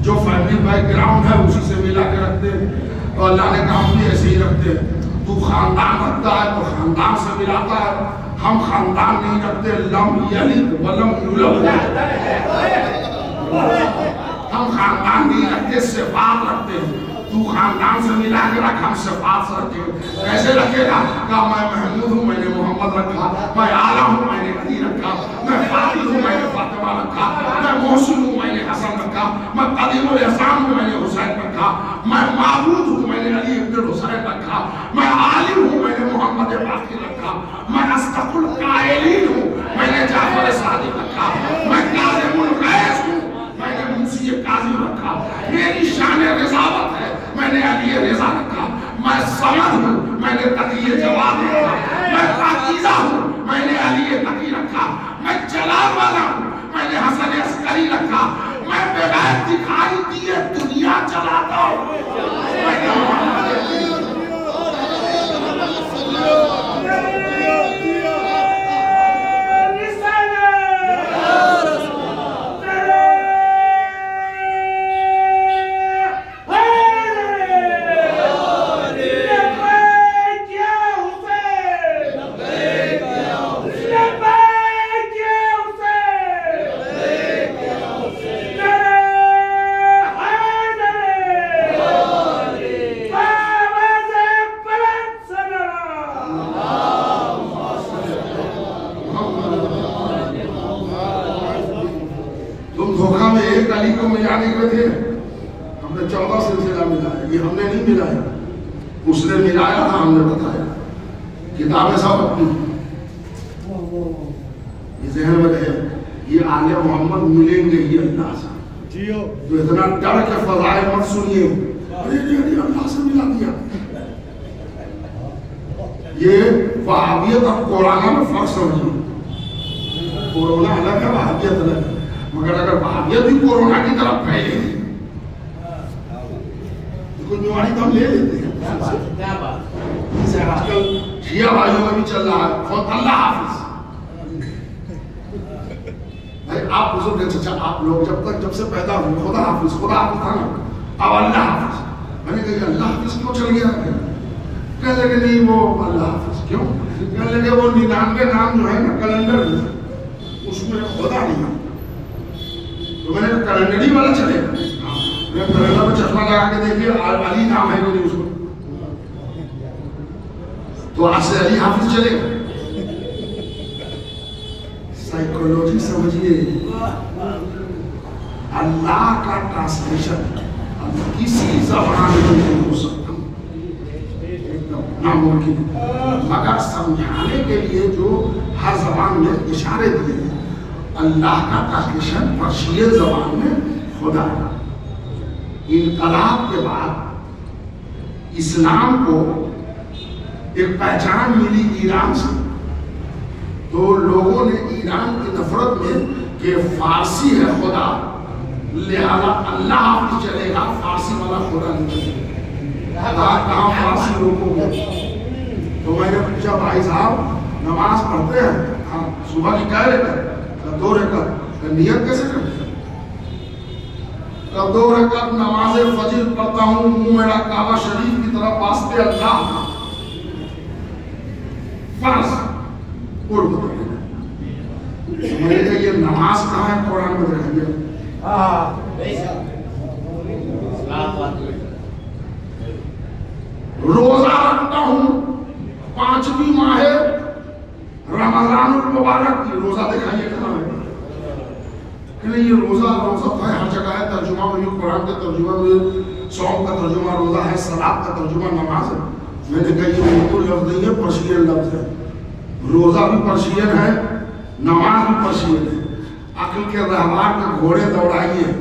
جو فیملی بیک گراؤنڈ ہے اسی سے ملا کے رکھتے ہیں. تو اللہ نے کہا ہم بھی ایسے ہی رکھتے ہیں. تو خاندان رکھتا ہے تو خاندان سے ملاتا ہے، ہم خاندان نہیں رکھتے. لم یلد ولم یولد، ہم خاندان نہیں رکھتے، صفات رکھتے ہیں. تو خاندان سے ملا کے رکھ، ہم صفات سے رکھتے ہیں. کیسے رکھے گا؟ کہا میں محمود ہوں، میں نے محمد رکھا. میں اعلیٰ ہوں، میں نے علی رکھا. میں فاضل ہوں، میں نے فاطمہ رکھا. میں محسن ہوں، میں نے حسن رکھا. میں قدیم الاحسان ہوں، میں نے حسین رکھا. میں معبود ہوں، میں نے علی ابن حسین رکھا. میں عالم ہوں، میں نے محمد باقر رکھا. میں اصدق القائلین ہوں، میں نے جعفر صادق رکھا. میں کاظم الغیظ ہوں، میں نے موسی کاظم رکھا. میری شان رضاوت ہے، میں نے علی رضا رکھا. میں صمد ہوں، میں نے تقی جواد رکھا. میں پاکیزہ ہوں، میں نے علی تقی رکھا. میں جلال والا ہوں، میں نے حسن عسکری رکھا. میں بغیر دکھائی دیے دنیا چلاتا ہوں، میں نے محمد ملایا. اس نے ملایا تھا، ہم نے بتایا. کتابیں سب اپنی یہ ذہن میں رہے. یہ آل محمد ملیں گے ہی اللہ سے. تو اتنا ڈر کے فضائل مت سنیے، ارے اللہ سے ملا دیا. یہ وہابیت اور کورونا میں فرق سمجھیے. کورونا الگ ہے، وہابیت الگ ہے. مگر اگر وہابیت بھی کورونا کی طرف پھیلے گی، کوئی بیماری تو ہم لے لیتے ہیں. جیسے آج کل شیعہ بھائیوں میں بھی چل رہا ہے خود اللہ حافظ. بھائی آپ بزرگ ہیں چچا، آپ لوگ جب سے پیدا ہوئے خدا حافظ تھا نا، اب اللہ حافظ. میں نے کہا اللہ حافظ کیوں چل گیا؟ کہنے لگے نہیں وہ اللہ حافظ کیوں؟ کہنے لگے وہ 99 نام جو ہے نا کیلنڈر میں، اس میں خدا نہیں ہے. تو میں نے کہا کیلنڈر ہی والا چلے گا. کیلنڈر میں چشمہ لگا کے دیکھیے علی نام ہے کوئی اس کو، تو آج سے علی حافظ چلے گا. سائیکولوجی سمجھیے. اللہ کا ٹرانسلیشن کسی زبان میں نہیں ہو سکتا، ناممکن. مگر سمجھانے کے لیے جو ہر زبان میں اشارے دیے ہیں، اللہ کا ٹرانسلیشن پرشین زبان میں خدا ہے. انقلاب کے بعد اسلام کو ایک پہچان ملی ایران سے، تو لوگوں نے ایران کی نفرت میں کہ فارسی ہے خدا، لہذا اللہ حافظ چلے گا، فارسی والا خدا نہیں چلے گا. کہاں فارسی لوگوں کو. تو میں نے پوچھا بھائی صاحب نماز پڑھتے ہیں؟ ہاں. صبح کی کہہ رکعت؟ 2 رکعت. نیت کیسے کرتے ہیں؟ 2 رکعت نماز فجر پڑھتا ہوں، منہ میرا کعبہ شریف کی طرف واسطے اللہ. فرض اردو میں نے کہا یہ نماز کہاں ہے قرآن میں دکھائیے. روزہ رکھتا ہوں 5ویں ماہ رمضان المبارک کی، روزہ دکھائیے کہاں ہے. کہ نہیں یہ روزہ تو ہے ہر جگہ ہے. ترجمہ میں قرآن کا ترجمہ میں صوم کا ترجمہ روزہ ہے، صلاۃ کا ترجمہ نماز ہے. میں نے کہا یہ اردو لفظ نہیں ہے، پرشین لفظ ہے. روزہ بھی پرشین ہے، نماز بھی پرشین ہے. عقل کے رہبار کے گھوڑے دوڑائیے.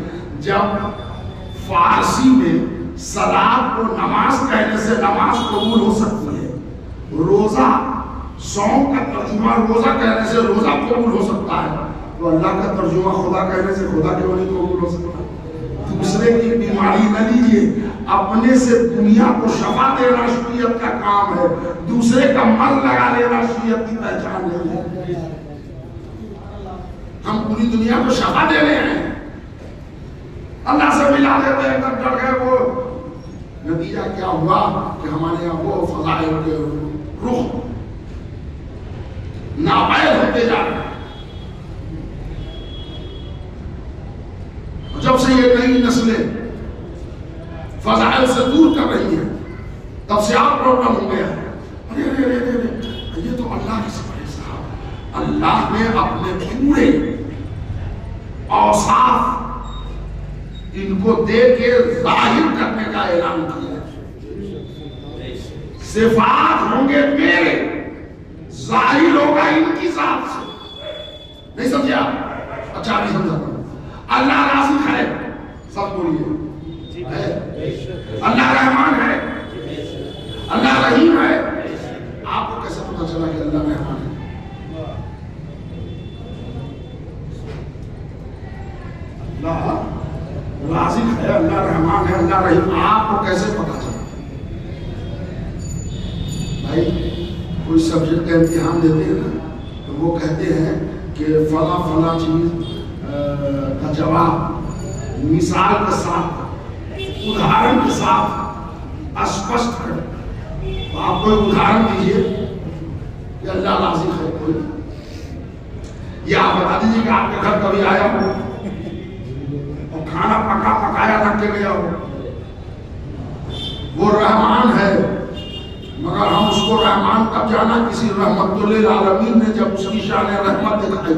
جب فارسی میں صلاۃ کو نماز کہنے سے نماز قبول ہو سکتی ہے، روزہ صوم کا ترجمہ روزہ کہنے سے روزہ قبول ہو سکتا ہے، تو اللہ کا ترجمہ خدا کہنے سے خدا کیوں نہیں قبول ہو سکتا؟ دوسرے کی بیماری نہ لیجیے، اپنے سے دنیا کو شفا دینا شریعت کا کام ہے. دوسرے کا من لگا لینا شریعت کی پہچان نہیں ہے. ہم پوری دنیا کو شفا دے رہے ہیں، اللہ سے ملا دیتے ہیں، تب ڈر گئے. وہ نتیجہ کیا ہوا کہ ہمارے یہاں وہ فضائل کے رخ ناپید ہوتے جا رہے ہیں. جب سے یہ نئی نسلیں فضائل سے دور کر رہی ہیں، تب سے آپ پرابلم ہو گیا. یہ تو اللہ کی سفر ہے صاحب. اللہ نے اپنے پورے اوصاف ان کو دے کے ظاہر کرنے کا اعلان کیا. صفات ہوں گے میرے، ظاہر ہوگا ان کی ذات سے. نہیں سمجھا؟ اچھا نہیں سمجھا. اللہ رازق ہے، سب بولیے. اللہ رحمان ہے، اللہ رحیم ہے. آپ کو کیسے پتا چلا کہ اللہ رحمان ہے؟ اللہ رازق ہے، اللہ رحمان ہے، اللہ رحیم. آپ کو کیسے پتا چلا؟ بھائی کوئی سبجیکٹ کا امتحان دیتے ہیں نا تو وہ کہتے ہیں کہ فلاں فلاں چیز کا جواب مثال کے ساتھ، ادھارن کے ساتھ اسپشٹ کر. تو آپ کوئی ادھارن دیجئے کہ اللہ رازق ہے کوئی، یا آپ بتا دیجئے کہ آپ کے گھر کبھی آیا ہو اور کھانا پکایا رکھ کے گیا ہو. وہ رحمان ہے، مگر ہم اس کو رحمان کب جانا؟ کسی رحمت للعالمین نے جب اس کی شان رحمت دکھائی.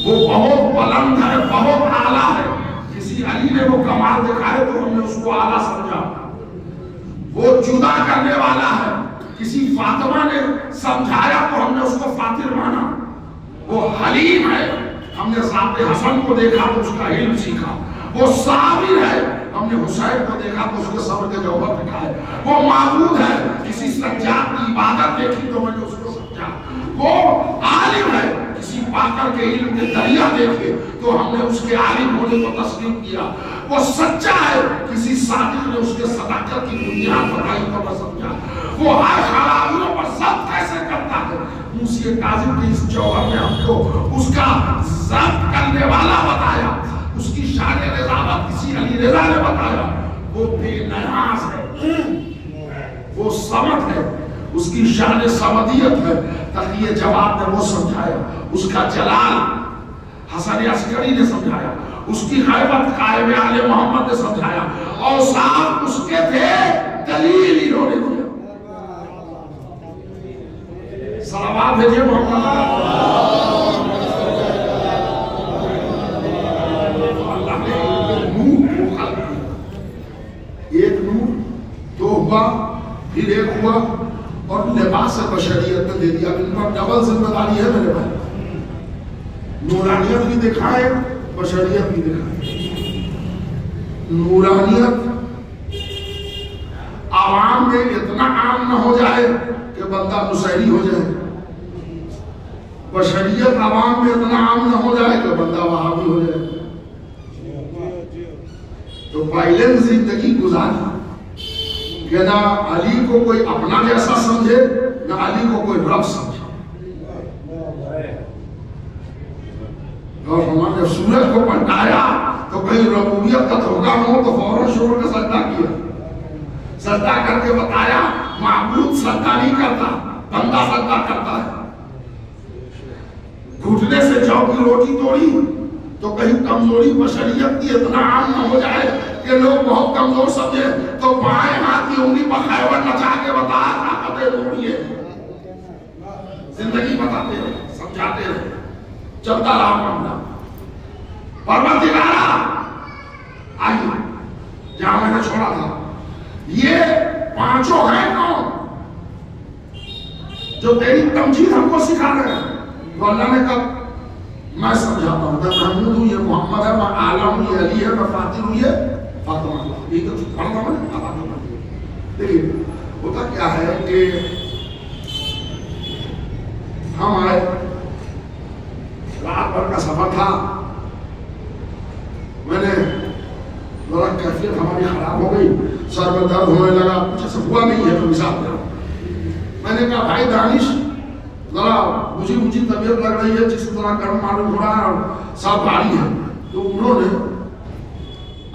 وہ بہت بلند ہے، بہت اعلیٰ ہے. کسی علی نے وہ کمال دکھائے تو ہم نے اس کو اعلیٰ سمجھا. وہ جدا کرنے والا ہے. کسی فاطمہ نے سمجھایا تو ہم نے اس کو فاتر مانا. وہ حلیم ہے، ہم نے ذات حسن کو دیکھا تو اس کا علم سیکھا. وہ صابر ہے، ہم نے حسین کو دیکھا تو اس کے صبر کے جوہر دکھائے. وہ معبود ہے، کسی سجاد کی عبادت دیکھی تو میں نے اس کو سمجھا. وہ عالم ہے، کسی پاکر کے علم کے دریا دیکھے تو ہم نے اس کے عالم ہونے کو تسلیم کیا. وہ سچا ہے، کسی صادق نے اس کے صداقت کی بنیاد بتائی تو میں سمجھا. وہ ہر خرابیوں پر ضبط کیسے کرتا ہے. موسیٰ کاظم کے اس جوہر میں ہم کو اس کا ضبط کرنے والا بتایا. اس کی شان رضاوت کسی علی رضا نے بتایا. وہ بے نیاز ہے، وہ صمد ہے، اس کی شان صمدیت ہے. تقی جواب نے وہ سمجھایا. اس کا جلال حسن عسکری نے سمجھایا. اس کی غیبت قائم آل محمد نے سمجھایا. اور صاحب اس کے تھے دلیل انہوں نے دیا. صلوات بھیجئے محمد. ایک نور دو ہوا، پھر ایک ہوا، اور لباس بشریت نے دے دیا. ان پر ڈبل ذمہ داری ہے میرے بھائی. نورانیت بھی دکھائے، بشریت بھی دکھائے. نورانیت عوام میں اتنا عام نہ ہو جائے کہ بندہ نصیری ہو جائے. بشریت عوام میں اتنا عام نہ ہو جائے کہ بندہ وہابی ہو جائے. تو وائلنس زندگی گزاری کہ نہ علی کو کوئی اپنا جیسا سمجھے، نہ علی کو کوئی رب سمجھے. اور ہمارے جب سورج کو پلٹایا تو کہیں ربوبیت کا دھوکہ نہ ہو تو فوراً شروع کا سجدہ کیا. سجدہ کر کے بتایا معبود سجدہ نہیں کرتا، بندہ سجدہ کرتا ہے. گھٹنے سے جو کی روٹی توڑی تو کہیں کمزوری بشریت کی اتنا عام نہ ہو جائے کہ لوگ بہت کمزور سمجھے تو بائیں ہاتھ کی انگلی پر خیبر نچا کے بتایا طاقتیں ڈھونڈیے. زندگی بتاتے رہے، سمجھاتے رہے، چلتا رہا معاملہ. پروردگارا آئیے جہاں میں نے چھوڑا تھا. یہ پانچوں ہیں کون جو تیری تمجید ہم کو سکھا رہے ہیں؟ تو اللہ نے کہا میں سمجھاتا ہوں. میں محمود ہوں، یہ محمد ہے. میں اعلیٰ ہوں، یہ علی ہے. میں فاتح ہوں، یہ فاطمہ. یہ تو پڑھتا میں دیکھیے ہوتا کیا ہے کہ ہم آئے، رات بھر کا سفر تھا. میں نے ذرا کیفیت ہماری خراب ہو گئی، سر میں درد ہونے لگا. کچھ ایسا ہوا نہیں ہے تو مثال دے رہا ہوں. میں نے کہا بھائی دانش ذرا مجھے طبیعت لگ رہی ہے، جس طرح گرم معلوم ہو رہا ہے اور سب بھاری ہے. تو انہوں نے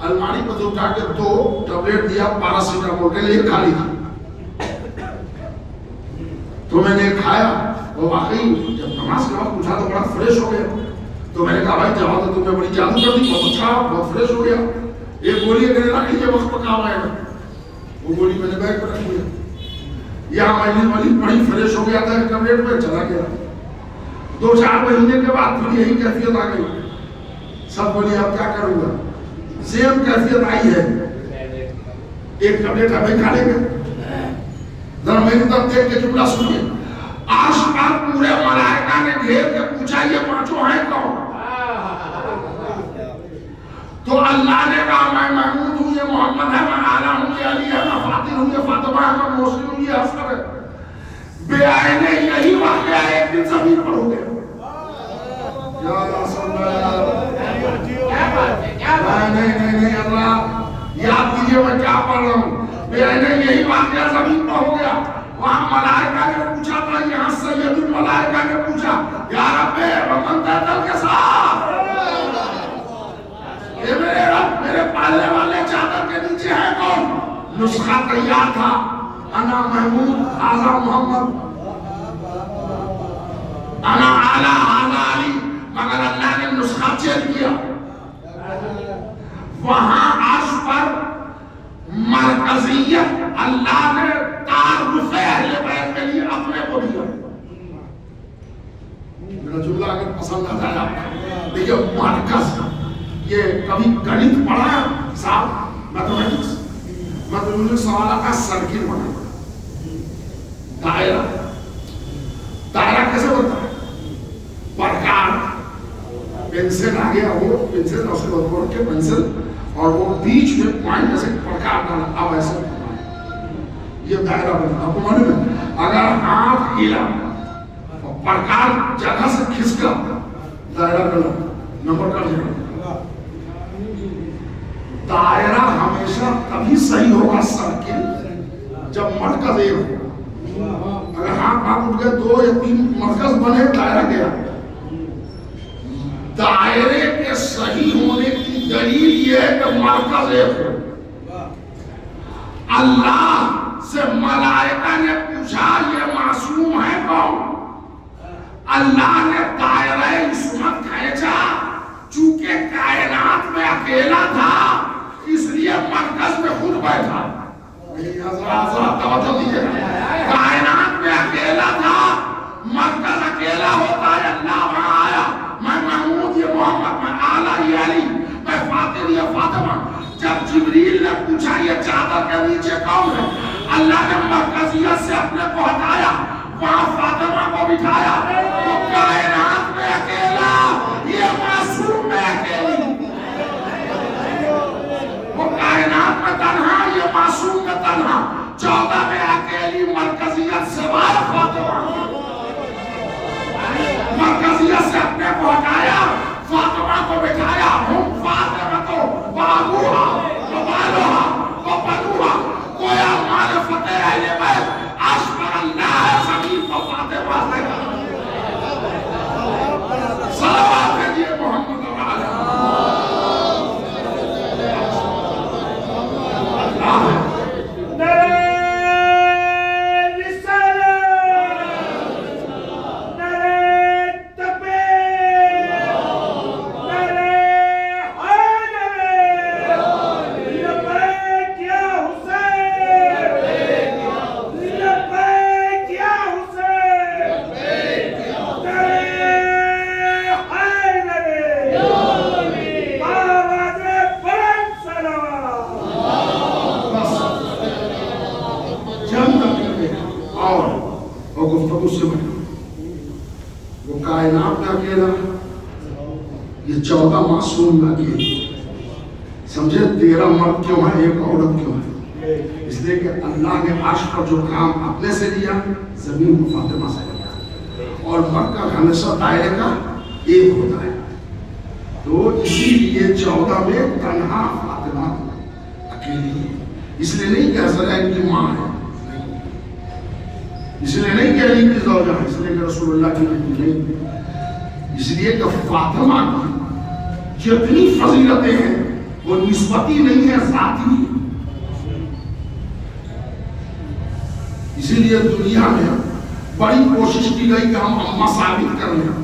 الماری پر جو اٹھا کے 2 ٹیبلٹ دیا پیراسیٹامول کے لیے، کھا لی تھی. تو میں نے کھایا. وہ واقعی جب نماز کے وقت اٹھا تو بڑا فریش ہو گیا. تو میں نے کہا بھائی جاؤ تو تم نے بڑی جادو کر دی، بہت اچھا، بہت فریش ہو گیا. ایک گولی اگر رکھ لیجیے وقت پکا ہوا ہے، وہ گولی میں نے بیگ پر رکھ لیا. یہاں والی بڑی فریش ہو گیا تھا، ٹیبلٹ میں چلا گیا. 2-4 مہینے کے بعد پھر یہی کیفیت آ گئی. سب بولی اب کیا کروں گا، سیم کیفیت آئی ہے. ایک ٹیبلٹ ہمیں کھا لیں گے. ذرا میری طرف دیکھ کے جملہ سنیے. آج کا پورے ملائکہ نے گھیر کے پوچھا یہ پانچوں ہیں کون؟ تو اللہ نے کہا میں محمود ہوں، یہ محمد ہے، میں آلہ ہوں، یہ علی ہے، میں فاطر ہوں، یہ فاطمہ ہے، میں محسن ہوں، یہ حسن ہے. بے آئینے یہی واقعہ ایک دن زمین پر ہو گیا. یا رسول اللہ، نہیں اللہ یاد دیجئے میں کیا پڑھ رہا ہوں. بے آئینے یہی واقعہ زمین پر ہو گیا. وہاں ملائکہ نے پوچھا تھا، یہاں سید الملائکہ نے پوچھا یا رب ومن تحتل کے ساتھ، اے میرے رب میرے پالنے والے چادر کے نیچے ہے کون؟ نسخہ تیار تھا، انا محمود آزا محمد، انا آلہ آلہ علی، مگر اللہ نے نسخہ چیل کیا. وہاں عرش پر مرکزیت اللہ نے تعارف اہل بیت کے لیے اپنے کو دیا. میرا جملہ اگر پسند آتا ہے آپ دیکھیں، مرکز یہ کبھی گنت پڑھا ہے صاحب، میتھمیٹکس سوالہ کا سرکل بنا دائرہ. دائرہ کیسے بنتا ہے؟ پرکار، پینسل آ گیا، وہ پینسل اسے بہت کے پینسل اور وہ بیچ میں پوائنٹ ایسے پرکار ڈالا، اب ایسے یہ دائرہ بنتا. آپ کو معلوم ہے اگر ہاتھ ہلا اور پرکار جگہ سے کھسکا دائرہ بنا نمبر کر جائے. دائرہ ہمیشہ تبھی صحیح ہوگا سرکل جب مرکز ایک ہو. اگر ہاتھ اٹھ گئے 2 یا 3 مرکز بنے دائرہ گیا. دائرے کے صحیح ہونے کی دلیل یہ ہے کہ مرکز ایک ہو. اللہ سے ملائکہ نے پوچھا یہ معصوم ہے کون؟ اللہ نے دائرہ عصمت کھینچا. چونکہ کائنات میں اکیلا تھا اس لیے مرکز میں خود بیٹھا. توجہ دیجیے، کائنات میں اکیلا تھا، مرکز اکیلا ہوتا ہے. اللہ وہاں آیا، میں محمود یہ محمد، میں آلہ یہ علی، میں فاطر یہ فاطمہ. جب جبریل نے پوچھا یہ چادر کے نیچے کون ہے، اللہ نے مرکزیت سے اپنے کو ہٹایا، وہاں فاطمہ کو بٹھایا. تو کائنات میں اکیلا، یہ معصوم میں اکیلی. وہ کائنات میں تنہا، یہ معصوم میں تنہا. 14 میں اکیلی مرکزیت سے باہر فاطمہ، مرکزیت سے اپنے کو ہٹایا، فاطمہ کو بٹھایا. ہم فاطمہ تو بابوہا وبالوہا وبنوہا، گویا معرفت اہل بیت عرش پر اللہ ہے، زمین کو فاطمہ سے. صلوات ہے یہ محمد و علیہ اللہ ہے. وہ کائنات میں اکیلا، یہ 14 معصوم میں اکیلی. سمجھے 13 مرد کیوں ہے، 1 عورت کیوں ہے؟ اس لیے کہ اللہ نے عرش پر جو کام اپنے سے لیا، زمین کو فاطمہ سے لیا. اور مرکز ہمیشہ دائرے کا ایک ہوتا ہے. تو اسی لیے 14 میں تنہا فاطمہ اکیلی. اس لیے نہیں کہ حسنین کی ماں ہے، اس لیے نہیں کہ علی کی زوجہ ہے، اس لیے کہ رسول اللہ کی بیٹی نہیں. اس لیے کہ فاطمہ کی جتنی فضیلتیں ہیں وہ نسبتی نہیں ہے، ذاتی. اسی لیے دنیا میں بڑی کوشش کی گئی کہ ہم اماں ثابت کر لیں.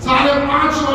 550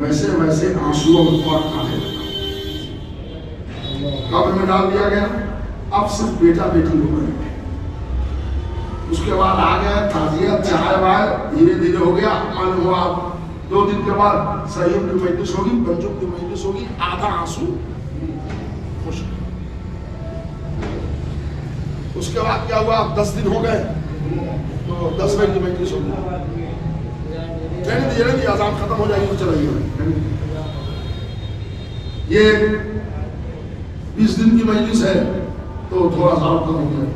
ویسے ویسے آنسوؤں میں فرق آنے لگا. قبر میں ڈال دیا گیا. اب صرف بیٹا بیٹی ہو گئے. اس کے بعد آ گیا تعزیت, چائے وائے, دھیرے دھیرے ہو گیا. معلوم ہوا 2 دن کے بعد سید کی مجلس ہوگی, بچوں کی مجلس ہوگی, آدھا آنسو خوش. اس کے بعد کیا ہوا, 10 دن ہو گئے تو 10ویں کی مجلس ہوگی. رہنے دی اذان ختم ہو جائے گی تو چلائیے. یہ 20 دن کی مجلس ہے تو تھوڑا سا کم ہو گیا.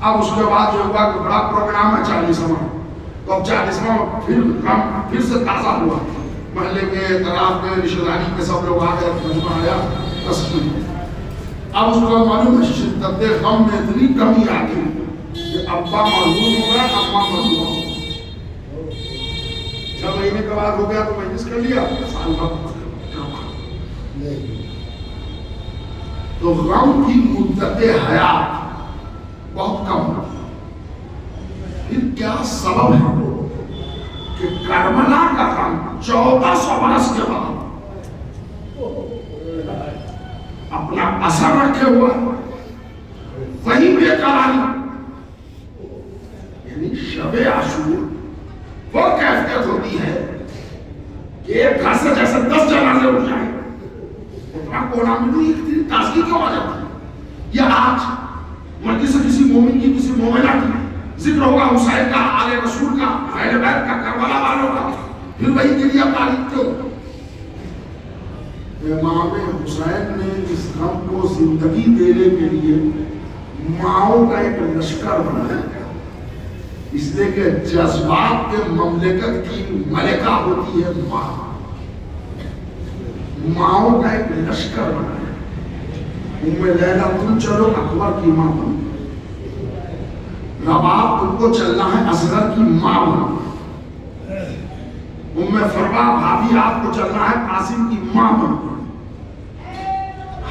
اب اس کے بعد جو ہوا کہ بڑا پروگرام ہے 40واں, تو اب 40واں پھر سے تازہ ہوا. محلے کے اطراف کے رشتہ داری کے سب لوگ آ گئے, مجمع آیا تصویر. اب اس کو معلوم ہے شدت غم میں اتنی کمی آ گئی کہ ابا مرحوم ہو گیا, اماں مرحوم ہو گیا. 6 مہینے کے بعد ہو گیا تو مجلس کر لیا, سال بعد تو غم کی مدت حیات بہت کم ہے. پھر کیا سبب ہے کہ کربلا کا غم 1400 برس کے بعد اپنا اثر رکھے ہوا وہی بے قراری. یعنی شب عاشور وہ کیفیت ہوتی ہے کہ ایک گھر سے جیسے 10 جنازے اٹھ جائیں, اتنا کونا میں نہیں اتنی تازگی کیوں آ جاتی ہے. یہ آج مجلس سے کسی مومن کی, کسی مومنہ کی ذکر ہوگا حسین کا, آل رسول کا, اہل بیت کا, کربلا والوں کا, پھر وہی کے لیے تاریخ کیوں. امام حسین نے اس غم کو زندگی دینے کے لیے ماؤں کا ایک لشکر بنایا, اس لیے کہ جذبات کے مملکت کی ملکہ ہوتی ہے ماں. ماؤں کا ایک لشکر بنایا. ام لیلہ تم چلو اکبر کی ماں بنو, رباب تم کو چلنا ہے اصغر کی ماں بنو, ام فروا بھابھی آپ کو چلنا ہے قاسم کی ماں بنو.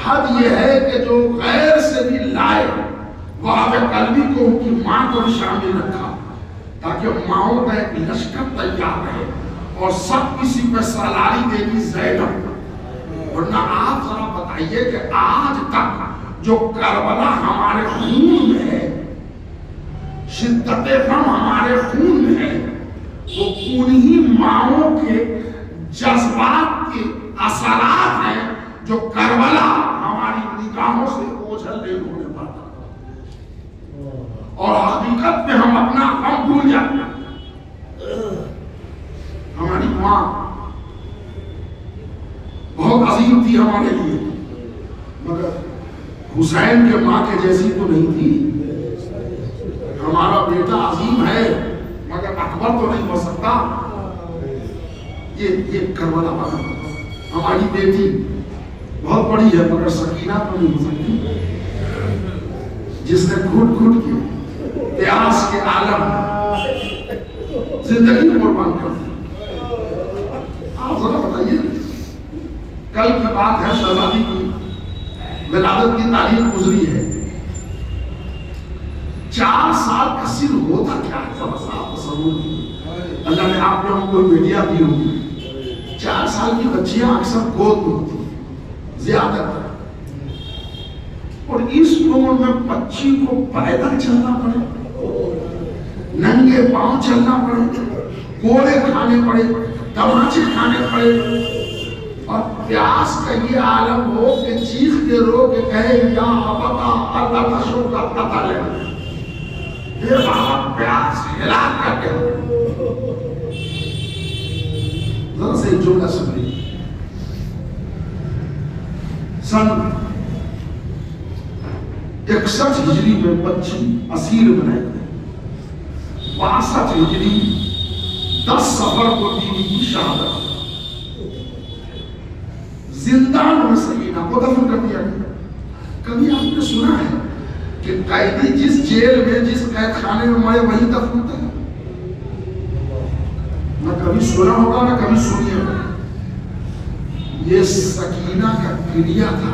حد یہ ہے کہ جو غیر سے بھی لائے وہاں قلبی کو ان کی ماں کو شامل رکھا تاکہ ماؤں کا ایک لشکر تیار رہے اور سب کسی پہ سالاری دے دی زینب. ورنہ آپ ذرا بتائیے کہ آج تک جو کربلا ہمارے خون میں ہے, شدت غم ہمارے خون میں ہے, وہ انہی ماؤں کے جذبات کے اثرات ہیں جو کربلا ہماری نگاہوں سے اوجھل نہیں ہونے پاتا. اور حقیقت میں ہم اپنا غم بھول جاتے ہیں. ہماری ماں بہت عظیم تھی ہمارے لیے, مگر حسین کے ماں کے جیسی تو نہیں تھی. ہمارا بیٹا عظیم ہے مگر اکبر تو نہیں ہو سکتا. یہ کربلا والا. ہماری بیٹی بہت بڑی ہے مگر سکینہ تو نہیں ہو سکتی, جس نے گھٹ گھٹ کے پیاس کے عالم زندگی قربان کر دی. آپ ذرا بتائیے, کل کی بات ہے, شہزادی کی ولادت کی تاریخ گزری ہے. 4 سال کا سن ہوتا کیا ہے, آپ تصور کیجیے. اللہ نے آپ لوگوں کو بیٹیاں دی ہوگی. 4 سال کی بچیاں اکثر گود میں ہوتی زیادہ تر, اور اس دور میں بچی کو پیدل چلنا پڑے, ننگے پاؤں چلنا پڑے, کوڑے کھانے پڑے, تماچے کھانے پڑے, اور پیاس کا یہ عالم ہو کہ چیخ کے رو کے کہے یا ابا اللہ تشو کا پتہ لے یہ بابا پیاس ہلاک کر کے. ذرا سے ایک جملہ سنیے. سن 61 ہجری میں بچی اسیر بنائی گئی. 62 ہجری 10 صفر کو بیوی کی شہادت. زندان میں سکینہ کو دفن کر دیا گیا. کبھی آپ نے سنا ہے کہ قیدی جس جیل میں جس قید خانے میں مرے وہی دفن ہوتا ہے؟ نہ کبھی سنا ہوگا نہ کبھی سنی ہوگا. یہ سکینہ کا کریا تھا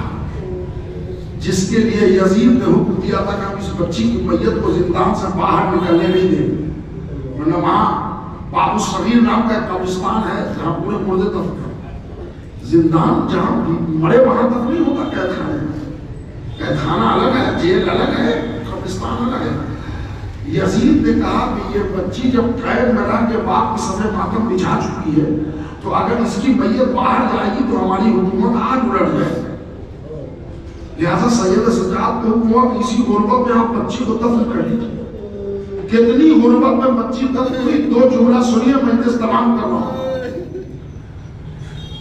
جس کے لیے یزید نے حکم دیا تھا کہ ہم اس بچی کی میت کو زندان سے باہر نکلنے نہیں دیں, ورنہ وہاں باب الصغیر نام کا ایک قبرستان ہے جہاں پورے مردے دفن کرتے ہیں. زندان جہاں مرے وہاں تک نہیں ہوتا قید خانے میں. قید خانہ الگ ہے، جیل الگ ہے، قبرستان الگ ہے. یزید نے کہا کہ یہ بچی جب قید میں رہ کے باپ کی صفحے ماتم بچھا چکی ہے تو اگر اس کی میت باہر جائے گی تو ہماری حکومت آج الٹ جائے. لہذا سید سجاد کو حکم ہوا کہ اسی غربت میں آپ بچی کو دفن کر دیجیے. کتنی غربت میں بچی دفن ہوئی، 2 جملہ سنیے میں تمام کر رہا ہوں.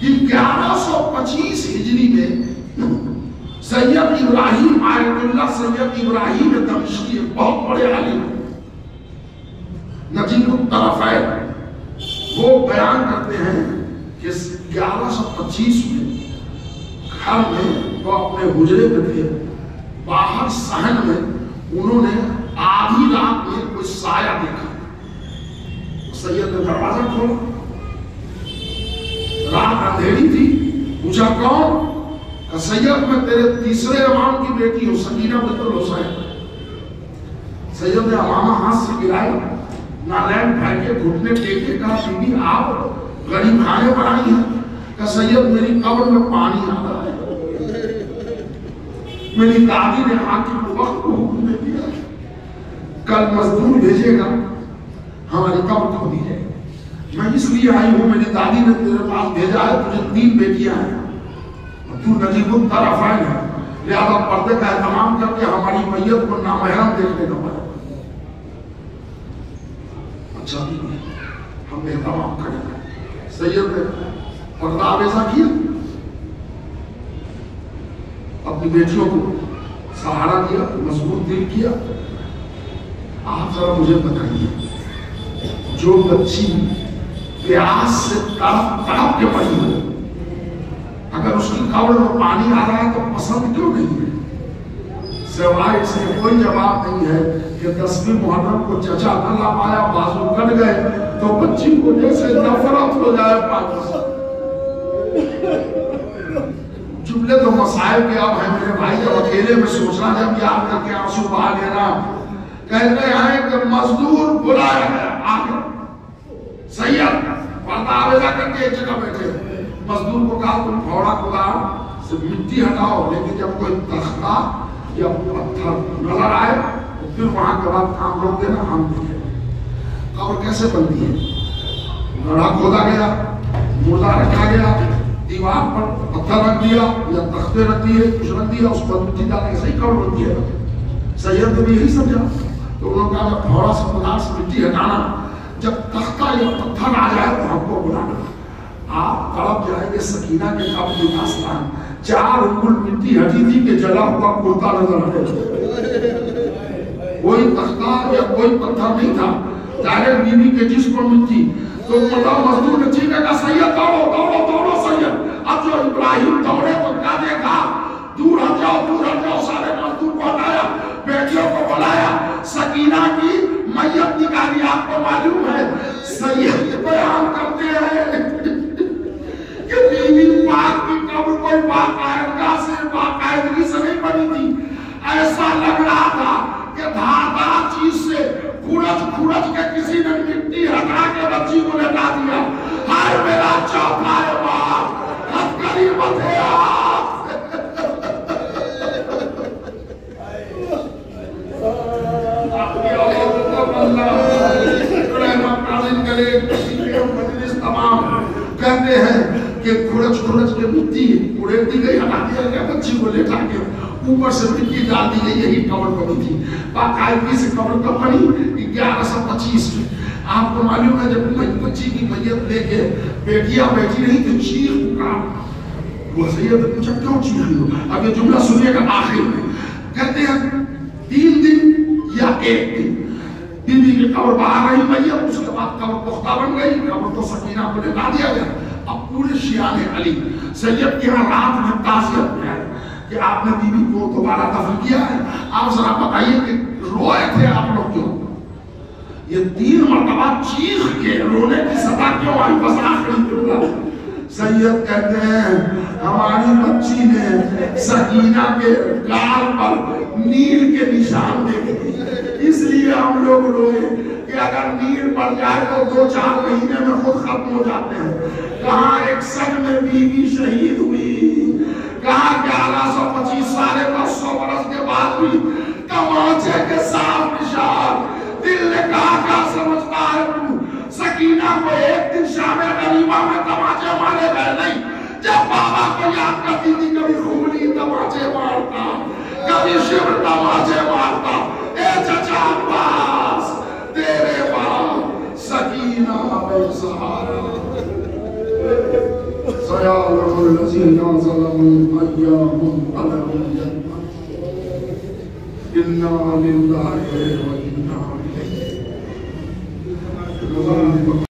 1125 ہجری میں سید ابراہیم آیت اللہ سید ابراہیم دمشقی بہت بڑے عالم نجیب الطرفین، وہ بیان کرتے ہیں کہ 1125 میں گھر میں وہ اپنے حجرے میں تھے، باہر صحن میں انہوں نے آدھی رات میں کوئی سایہ دیکھا. سید نے دروازہ کھولا، رات اندھیری تھی. پوچھا کون؟ کہ سید میں تیرے تیسرے امام کی بیٹی ہوں، سکینہ بنت الحسین. سید نے امامہ ہاتھ سے گرائی، نالین پھینکے، گھٹنے ٹیکے، کہا بی بی آپ غریب کھانے پر آئی ہیں؟ کہ سید میری قبر میں پانی آ رہا ہے. میری دادی نے حاکم وقت کو حکم دے دیا کل مزدور بھیجے گا ہماری قبر کھودی جائے. میں اس لیے آئی ہوں، میری دادی نے تیرے پاس بھیجا ہے، تجھے 3 بیٹیاں ہیں، تو نجیب الطرفین ہے، لہذا پردے کا اہتمام کر کے ہماری میت کو نامحرم دیکھنے کا پڑا. اچھا ہم اہتمام کریں گے. سید نے پردہ آویزہ کیا، اپنی بیٹیوں کو سہارا دیا، مضبوط دل کیا. آپ ذرا مجھے بتائیے، جو بچی پیاس سے تڑپ کے پڑی ہو، اگر اس کی قبر میں پانی آ رہا ہے تو پسند کیوں نہیں ہے؟ سوائے اس کے کوئی جواب نہیں ہے کہ 10ویں محرم کو چچا نہ لا پایا، بازو کٹ گئے تو بچی کو جیسے نفرت ہو جائے پاکی سے. جملے تو مسائل کے اب ہیں میرے بھائی، جب اکیلے میں سوچنا، جب یاد کر کے آنسو بہا لینا. کہتے ہیں کہ مزدور بلایا گیا، آگے سید پردہ آویزہ کر کے ایک جگہ بیٹھے. مزدور کو کہا تم پھوڑا کدار سے مٹی ہٹاؤ، لیکن جب کوئی تختہ یا پتھر نظر آئے تو پھر وہاں کے بعد کام روک دینا، ہم دیکھیں. قبر کیسے بنتی ہے؟ گڑھا کھودا گیا، مردہ رکھا گیا، دیوار پر پتھر رکھ دیا یا تختے رکھ دیے، کچھ رکھ دیا، اس پر مٹی ڈالنے صحیح قبر بنتی ہے. سید نے بھی یہی سمجھا تو انہوں نے کہا میں پھوڑا سے پدار سے مٹی ہٹانا، جب تختہ یا پتھر آ جائے تو ہم کو بلانا. آپ تڑپ جائیں گے سکینہ کے قبر کی داستان. 4 انگل مٹی ہٹی تھی کہ جلا ہوا کرتا نظر آئے. کوئی تختہ یا کوئی پتھر نہیں تھا، ڈائریکٹ بیوی کے جسم پر مٹی. تو مزدور نے چیخا کہا سید دوڑو دوڑو دوڑو سید. اب جو ابراہیم دوڑے تو کیا دیکھا؟ دور ہٹ جاؤ دور ہٹ جاؤ. سارے مزدور کو ہٹایا، بیٹیوں کو بلایا، سکینہ کی میت نکالی. آپ کو معلوم ہے سید بیان کرتے ہیں کہ بیوی پاک کی قبر کوئی باقاعدگی سے نہیں بنی تھی. ایسا لگ رہا تھا کہ دھاردار چیز سے کھرچ کے کسی نے مٹی ہٹا کے بچی کو لٹا دیا. ہائے میرا چوتھائے باپ، ہتھکڑی مت ہے آپ. کہتے ہیں کہ کھرچ کے مٹی اڑیل دی گئی، ہٹا دیا گیا، بچی کو لٹا کے اوپر سے مٹی ڈال دی گئی. یہی قبر بنی تھی. باقاعدگی سے قبر کب بنی؟ 1125 میں. آپ کو معلوم ہے جب بچی کی میت لے کے بیٹیاں بیٹھی رہی تو چیخ پکار. وہ سید نے پوچھا کیوں چیخ رہی ہو؟ اب یہ جملہ سنیے گا آخر میں. کہتے ہیں 3 دن یا 1 دن بیوی کی قبر باہر رہی میت، اس کے بعد قبر پختہ بن گئی. قبر کو سکینہ کو لٹا دیا گیا. اب پورے شیعان علی سید کے یہاں رات میں تعزیت میں آئے کہ آپ نے بیوی کو دوبارہ دفن کیا ہے. آپ ذرا بتائیے کہ روئے تھے آپ لوگ کیوں؟ یہ 3 مرتبہ چیخ کے رونے کی صدا کیوں آئی؟ بس آخری جملہ سید کہتے ہیں ہماری بچی نے سکینہ کے گال پر نیل کے نشان دیکھے، اس لیے ہم لوگ روئے کہ اگر نیل پڑ جائے تو 2-4 مہینے میں خود ختم ہو جاتے ہیں. کہاں ایک 61 میں بیوی شہید ہوئی. کہا 1125 سالے 900 برس کے بعد بھی تماچے کے صاف نشان. دل نے کہا کیا سمجھتا ہے تو؟ سکینہ کو ایک دن شام غریبہ میں تماچے مارے گئے نہیں. جب بابا کو یاد کرتی تھی کبھی خملی تماچے مارتا, کبھی شبر تماچے مارتا. اے چچا عباس تیرے بعد سکینہ بے سہارا. سیالہ الذین ظلموا ایام علی الجنہ انا للہ و انا